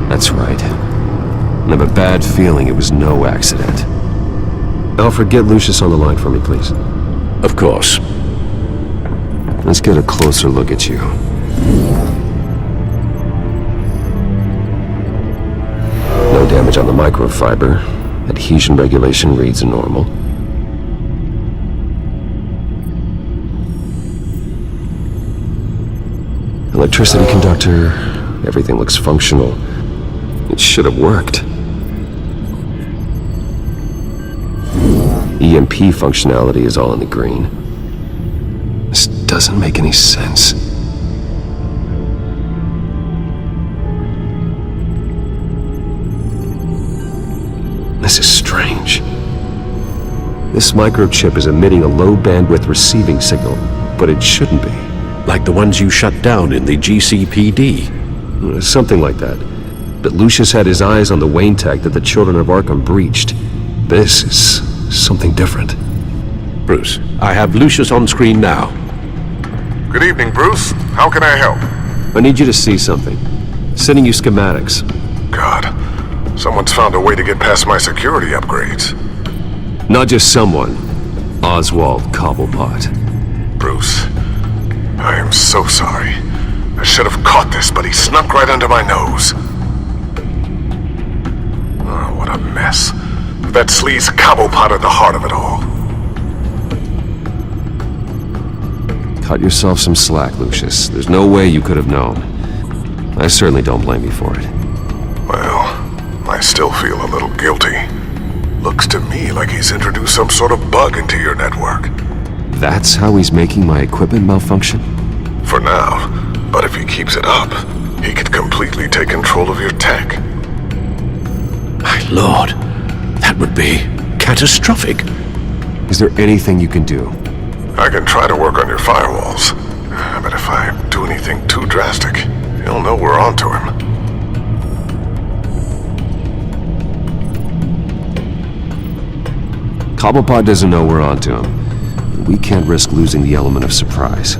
That's right. I have a bad feeling it was no accident. Alfred, get Lucius on the line for me, please. Of course. Let's get a closer look at you. No damage on the microfiber. Adhesion regulation reads normal. Electricity conductor, everything looks functional. It should have worked. EMP functionality is all in the green. This doesn't make any sense. This is strange. This microchip is emitting a low-bandwidth receiving signal, but it shouldn't be. Like the ones you shut down in the GCPD? Something like that. But Lucius had his eyes on the Wayne tech that the children of Arkham breached. This is something different. Bruce, I have Lucius on screen now. Good evening, Bruce. How can I help? I need you to see something. Sending you schematics. God, someone's found a way to get past my security upgrades. Not just someone. Oswald Cobblepot. Bruce, I am so sorry. I should have caught this, but he snuck right under my nose. Oh, what a mess. That sleaze Cobblepot at the heart of it all. Cut yourself some slack, Lucius. There's no way you could have known. I certainly don't blame you for it. Well, I still feel a little guilty. Looks to me like he's introduced some sort of bug into your network. That's how he's making my equipment malfunction? For now. But if he keeps it up, he could completely take control of your tech. My lord, that would be catastrophic. Is there anything you can do? I can try to work on your firewalls, but if I do anything too drastic, he'll know we're onto him. Cobblepot doesn't know we're onto him. We can't risk losing the element of surprise.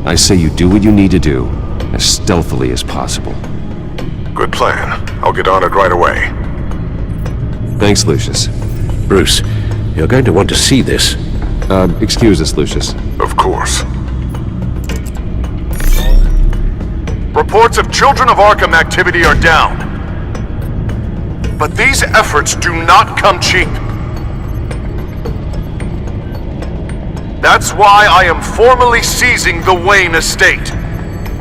I say you do what you need to do, as stealthily as possible. Good plan. I'll get on it right away. Thanks, Lucius. Bruce, you're going to want to see this. Excuse us, Lucius. Of course. Reports of Children of Arkham activity are down. But these efforts do not come cheap. That's why I am formally seizing the Wayne estate,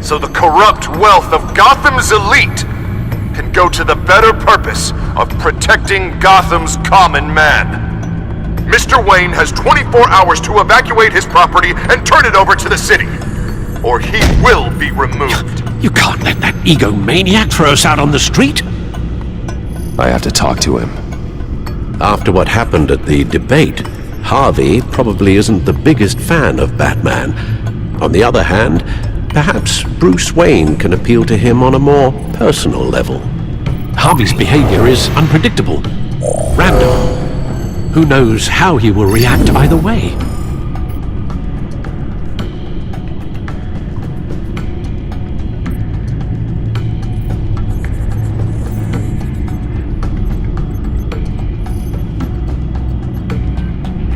so the corrupt wealth of Gotham's elite can go to the better purpose of protecting Gotham's common man. Mr. Wayne has 24 hours to evacuate his property and turn it over to the city, or he will be removed. You can't let that egomaniac throw us out on the street. I have to talk to him. After what happened at the debate, Harvey probably isn't the biggest fan of Batman. On the other hand, perhaps Bruce Wayne can appeal to him on a more personal level. Harvey's behavior is unpredictable, random. Who knows how he will react either way?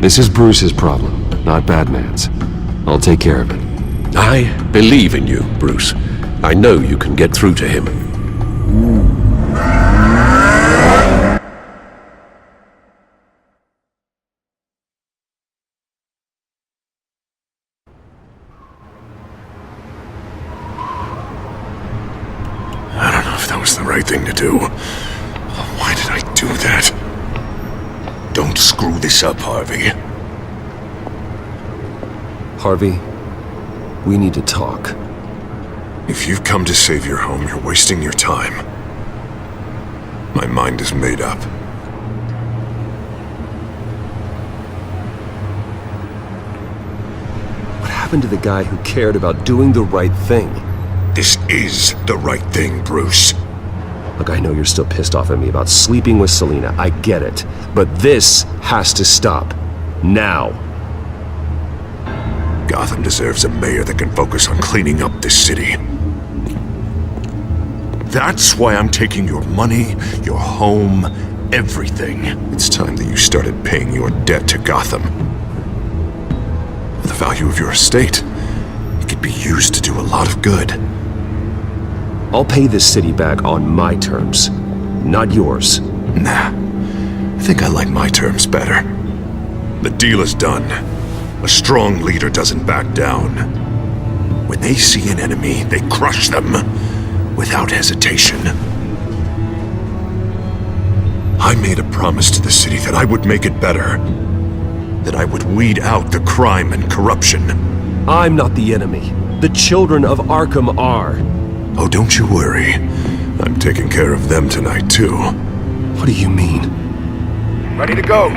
This is Bruce's problem, not Batman's. I'll take care of it. I believe in you, Bruce. I know you can get through to him. I don't know if that was the right thing to do. Why did I do that? Don't screw this up, Harvey. Harvey, we need to talk. If you've come to save your home, you're wasting your time. My mind is made up. What happened to the guy who cared about doing the right thing? This is the right thing, Bruce. Look, I know you're still pissed off at me about sleeping with Selina. I get it. But this has to stop. Now. Gotham deserves a mayor that can focus on cleaning up this city. That's why I'm taking your money, your home, everything. It's time that you started paying your debt to Gotham. For the value of your estate, it could be used to do a lot of good. I'll pay this city back on my terms, not yours. Nah, I think I like my terms better. The deal is done. A strong leader doesn't back down. When they see an enemy, they crush them without hesitation. I made a promise to the city that I would make it better. That I would weed out the crime and corruption. I'm not the enemy. The children of Arkham are. Oh, don't you worry. I'm taking care of them tonight, too. What do you mean? Ready to go.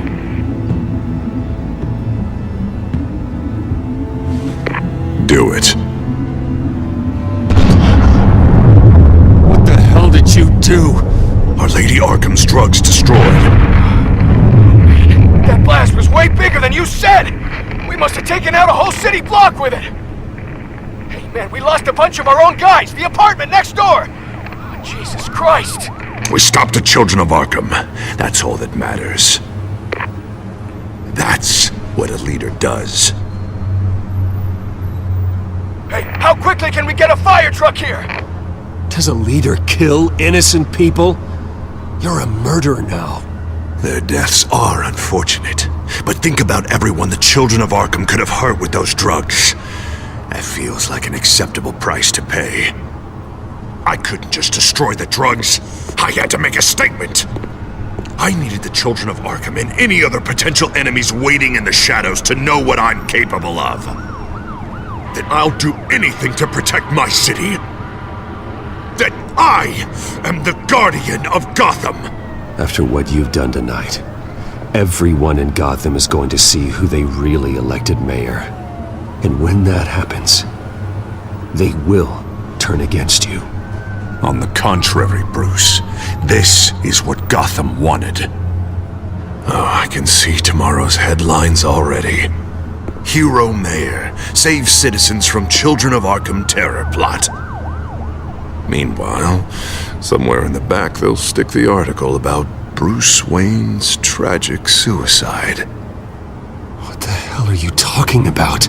Do it. What the hell did you do? Our Lady Arkham's drugs destroyed. That blast was way bigger than you said! We must have taken out a whole city block with it! Hey man, we lost a bunch of our own guys! The apartment next door! Oh, Jesus Christ! We stopped the Children of Arkham. That's all that matters. That's what a leader does. Hey, how quickly can we get a fire truck here? Does a leader kill innocent people? You're a murderer now. Their deaths are unfortunate. But think about everyone the Children of Arkham could have hurt with those drugs. That feels like an acceptable price to pay. I couldn't just destroy the drugs. I had to make a statement. I needed the Children of Arkham and any other potential enemies waiting in the shadows to know what I'm capable of. That I'll do anything to protect my city. That I am the guardian of Gotham. After what you've done tonight, everyone in Gotham is going to see who they really elected mayor. And when that happens, they will turn against you. On the contrary, Bruce, this is what Gotham wanted. Oh, I can see tomorrow's headlines already. Hero Mayor saves citizens from Children of Arkham terror plot. Meanwhile, somewhere in the back they'll stick the article about Bruce Wayne's tragic suicide. What the hell are you talking about?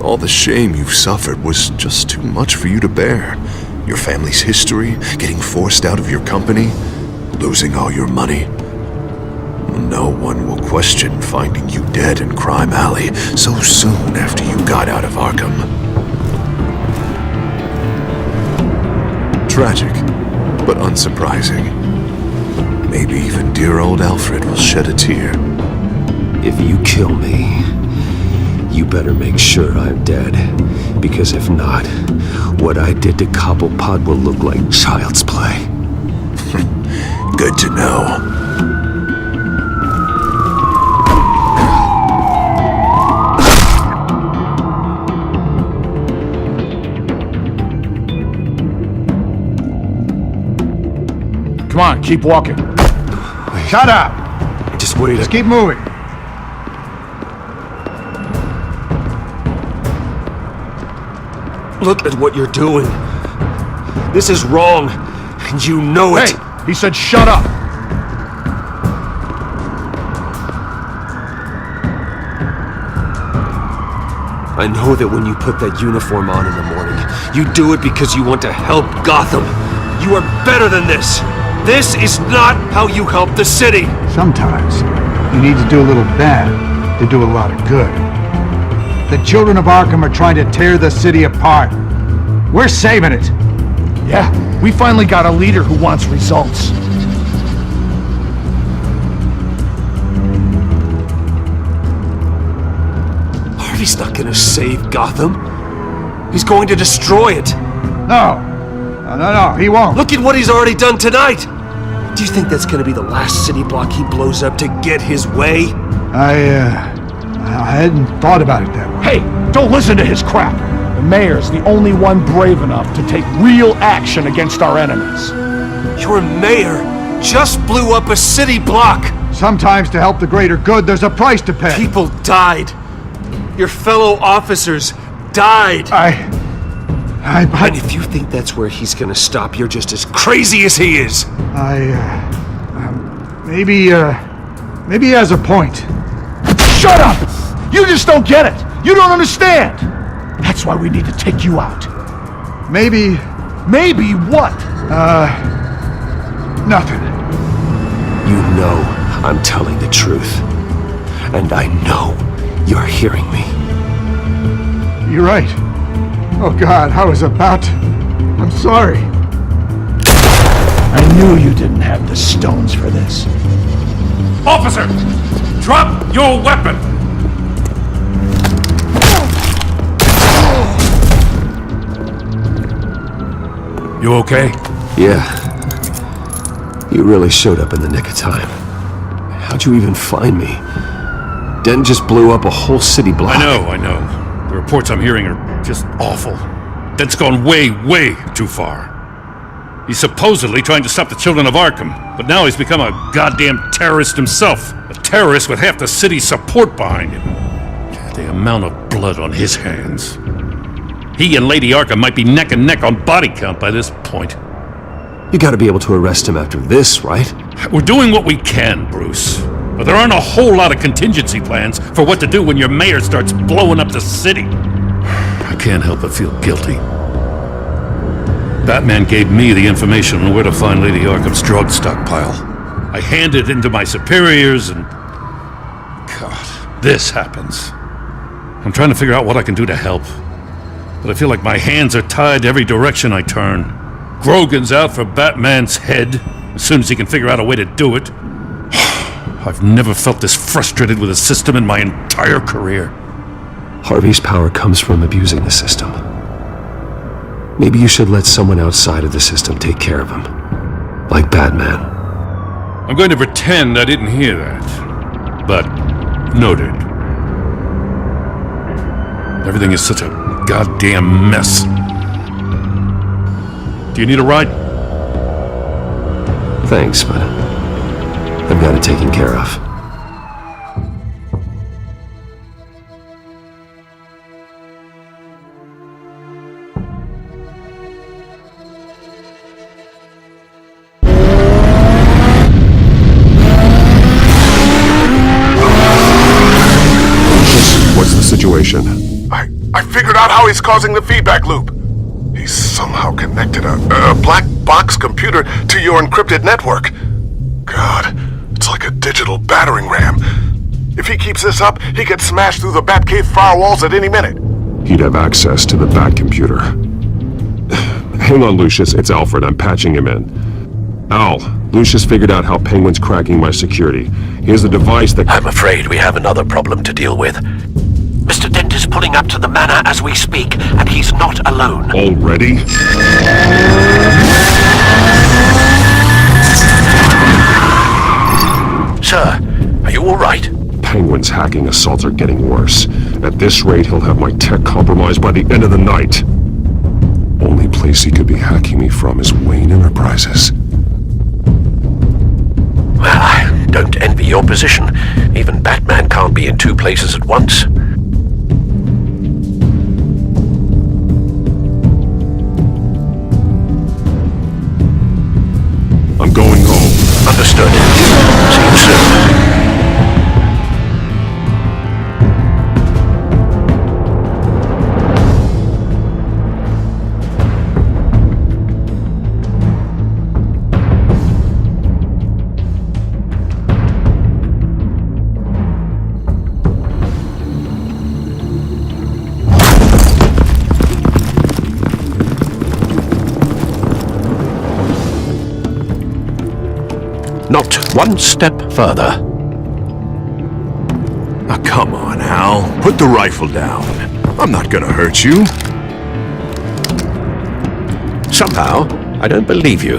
All the shame you've suffered was just too much for you to bear. Your family's history, getting forced out of your company, losing all your money. No one will question finding you dead in Crime Alley so soon after you got out of Arkham. Tragic, but unsurprising. Maybe even dear old Alfred will shed a tear. If you kill me, you better make sure I'm dead. Because if not, what I did to Cobblepot will look like child's play. Good to know. Come on, keep walking. Shut up! Just wait. Just keep moving. Look at what you're doing. This is wrong, and you know it. Hey, he said shut up. I know that when you put that uniform on in the morning, you do it because you want to help Gotham. You are better than this. This is not how you help the city. Sometimes you need to do a little bad to do a lot of good. The children of Arkham are trying to tear the city apart. We're saving it. Yeah, we finally got a leader who wants results. Harvey's not gonna save Gotham. He's going to destroy it. No, he won't. Look at what he's already done tonight. Do you think that's gonna be the last city block he blows up to get his way? I hadn't thought about it that way. Hey, don't listen to his crap. The mayor's the only one brave enough to take real action against our enemies. Your mayor just blew up a city block. Sometimes to help the greater good, there's a price to pay. People died. Your fellow officers died. And if you think that's where he's gonna stop, you're just as crazy as he is. Maybe he has a point. Shut up! You just don't get it! You don't understand! That's why we need to take you out. Maybe what? Nothing. You know I'm telling the truth. And I know you're hearing me. You're right. Oh God, I was about to... I'm sorry. I knew you didn't have the stones for this. Officer! Drop your weapon! You okay? Yeah. You really showed up in the nick of time. How'd you even find me? Dent just blew up a whole city block. I know. The reports I'm hearing are just awful. Dent's gone way, way too far. He's supposedly trying to stop the children of Arkham, but now he's become a goddamn terrorist himself. A terrorist with half the city's support behind him. The amount of blood on his hands. He and Lady Arkham might be neck and neck on body count by this point. You gotta be able to arrest him after this, right? We're doing what we can, Bruce. But there aren't a whole lot of contingency plans for what to do when your mayor starts blowing up the city. I can't help but feel guilty. Batman gave me the information on where to find Lady Arkham's drug stockpile. I handed it into my superiors and... God, this happens. I'm trying to figure out what I can do to help. But I feel like my hands are tied every direction I turn. Grogan's out for Batman's head as soon as he can figure out a way to do it. I've never felt this frustrated with a system in my entire career. Harvey's power comes from abusing the system. Maybe you should let someone outside of the system take care of him. Like Batman. I'm going to pretend I didn't hear that. But, noted. Everything is such a goddamn mess. Do you need a ride? Thanks, but I've got it taken care of. What's the situation? I figured out how he's causing the feedback loop. He's somehow connected a black box computer to your encrypted network. God, it's like a digital battering ram. If he keeps this up, he could smash through the Batcave firewalls at any minute. He'd have access to the Bat computer. Hang on, Lucius. It's Alfred. I'm patching him in. Al, Lucius figured out how Penguin's cracking my security. Here's the device that... I'm afraid we have another problem to deal with. Mr. Dent is pulling up to the manor as we speak, and he's not alone. Already? Sir, are you all right? Penguin's hacking assaults are getting worse. At this rate, he'll have my tech compromised by the end of the night. Only place he could be hacking me from is Wayne Enterprises. Well, I don't envy your position. Even Batman can't be in two places at once. I'm going home. Understood. See you soon. Not one step further. Now come on, Al. Put the rifle down. I'm not gonna hurt you. Somehow, I don't believe you.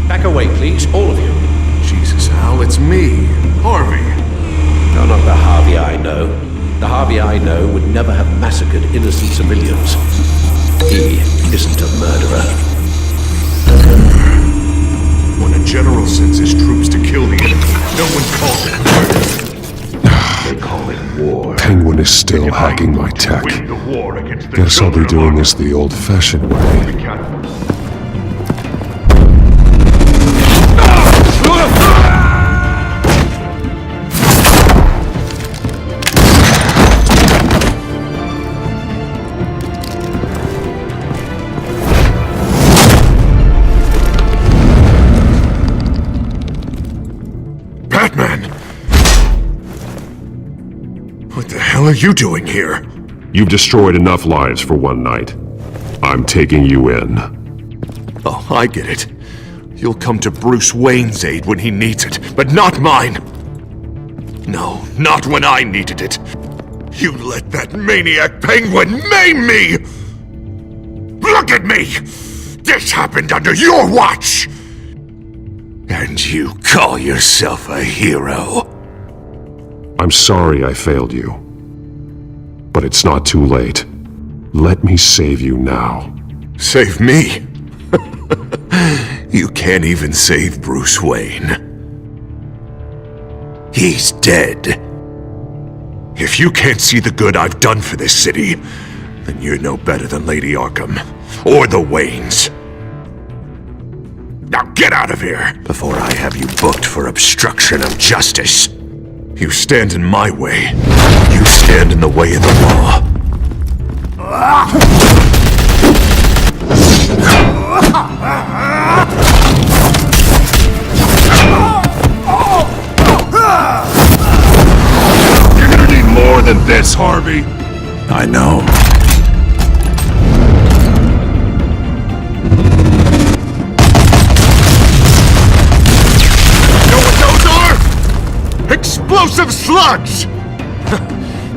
Back away, please, all of you. Jesus, Al, it's me, Harvey. No, not the Harvey I know. The Harvey I know would never have massacred innocent civilians. He isn't a murderer. When a general sends his troops to kill the enemy, no one calls it murder. They call it war. Penguin is still hacking my tech. Guess I'll be doing this the old-fashioned way. What are you doing here? You've destroyed enough lives for one night. I'm taking you in. Oh, I get it. You'll come to Bruce Wayne's aid when he needs it, but not mine. No, not when I needed it. You let that maniac Penguin maim me! Look at me! This happened under your watch! And you call yourself a hero? I'm sorry I failed you. But it's not too late. Let me save you now. Save me? You can't even save Bruce Wayne. He's dead. If you can't see the good I've done for this city, then you're no better than Lady Arkham, or the Waynes. Now get out of here, before I have you booked for obstruction of justice. You stand in my way. You stand in the way of the law. You're gonna need more than this, Harvey. I know. Know what those are? explosive slugs!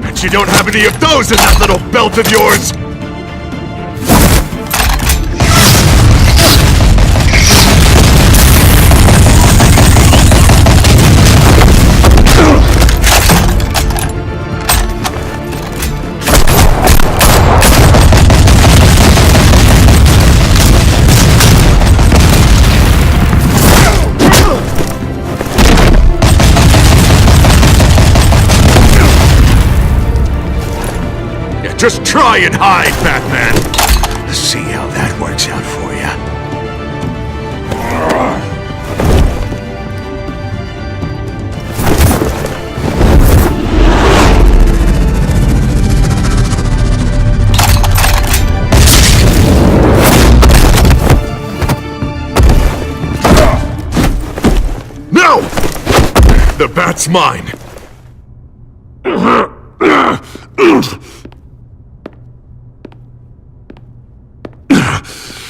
Bet you don't have any of those in that little belt of yours! Just try and hide, Batman! Let's see how that works out for you. No! The bat's mine!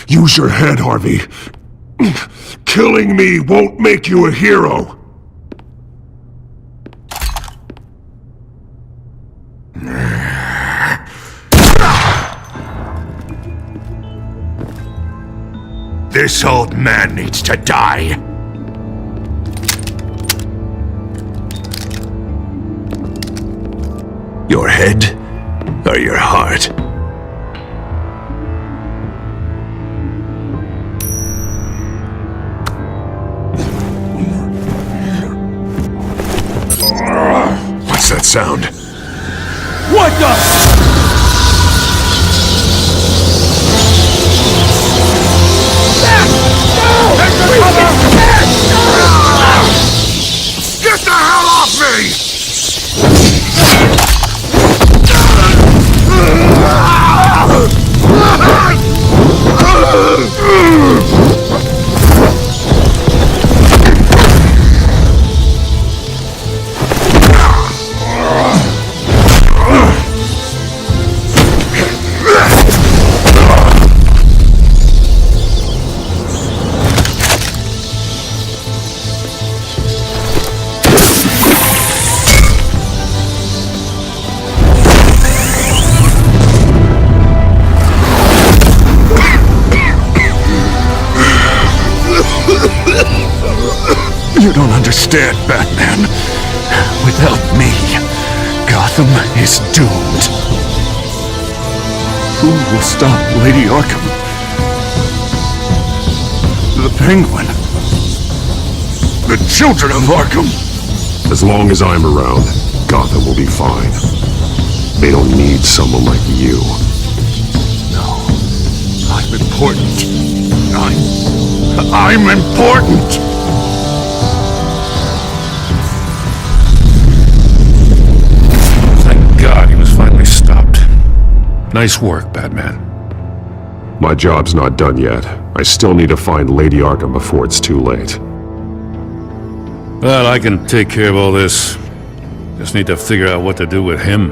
Use your head, Harvey. Killing me won't make you a hero. This old man needs to die. Your head or your heart? What's that sound? What the? Get the hell off me! You don't understand, Batman. Without me, Gotham is doomed. Who will stop Lady Arkham? The Penguin? The children of Arkham? As long as I'm around, Gotham will be fine. They don't need someone like you. No. I'm important. I'm important! God, he was finally stopped. Nice work, Batman. My job's not done yet. I still need to find Lady Arkham before it's too late. Well, I can take care of all this. Just need to figure out what to do with him.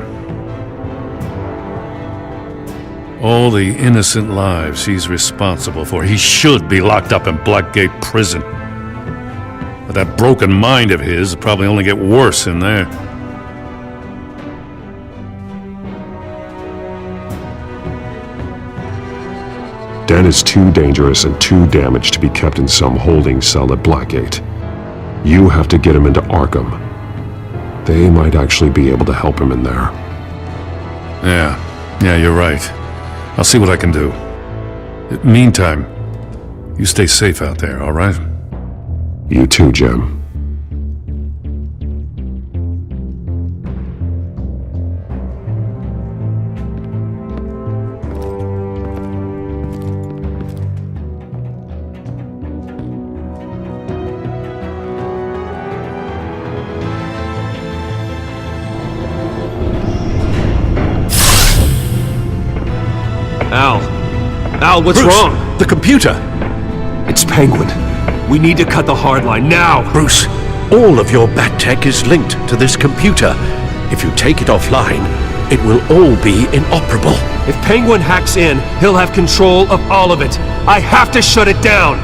All the innocent lives he's responsible for. He should be locked up in Blackgate Prison. But that broken mind of his will probably only get worse in there. Den is too dangerous and too damaged to be kept in some holding cell at Blackgate. You have to get him into Arkham. They might actually be able to help him in there. Yeah, you're right. I'll see what I can do. Meantime, you stay safe out there, all right? You too, Jim. Al, what's Bruce, wrong? The computer! It's Penguin. We need to cut the hard line now! Bruce, all of your bat tech is linked to this computer. If you take it offline, it will all be inoperable. If Penguin hacks in, he'll have control of all of it. I have to shut it down!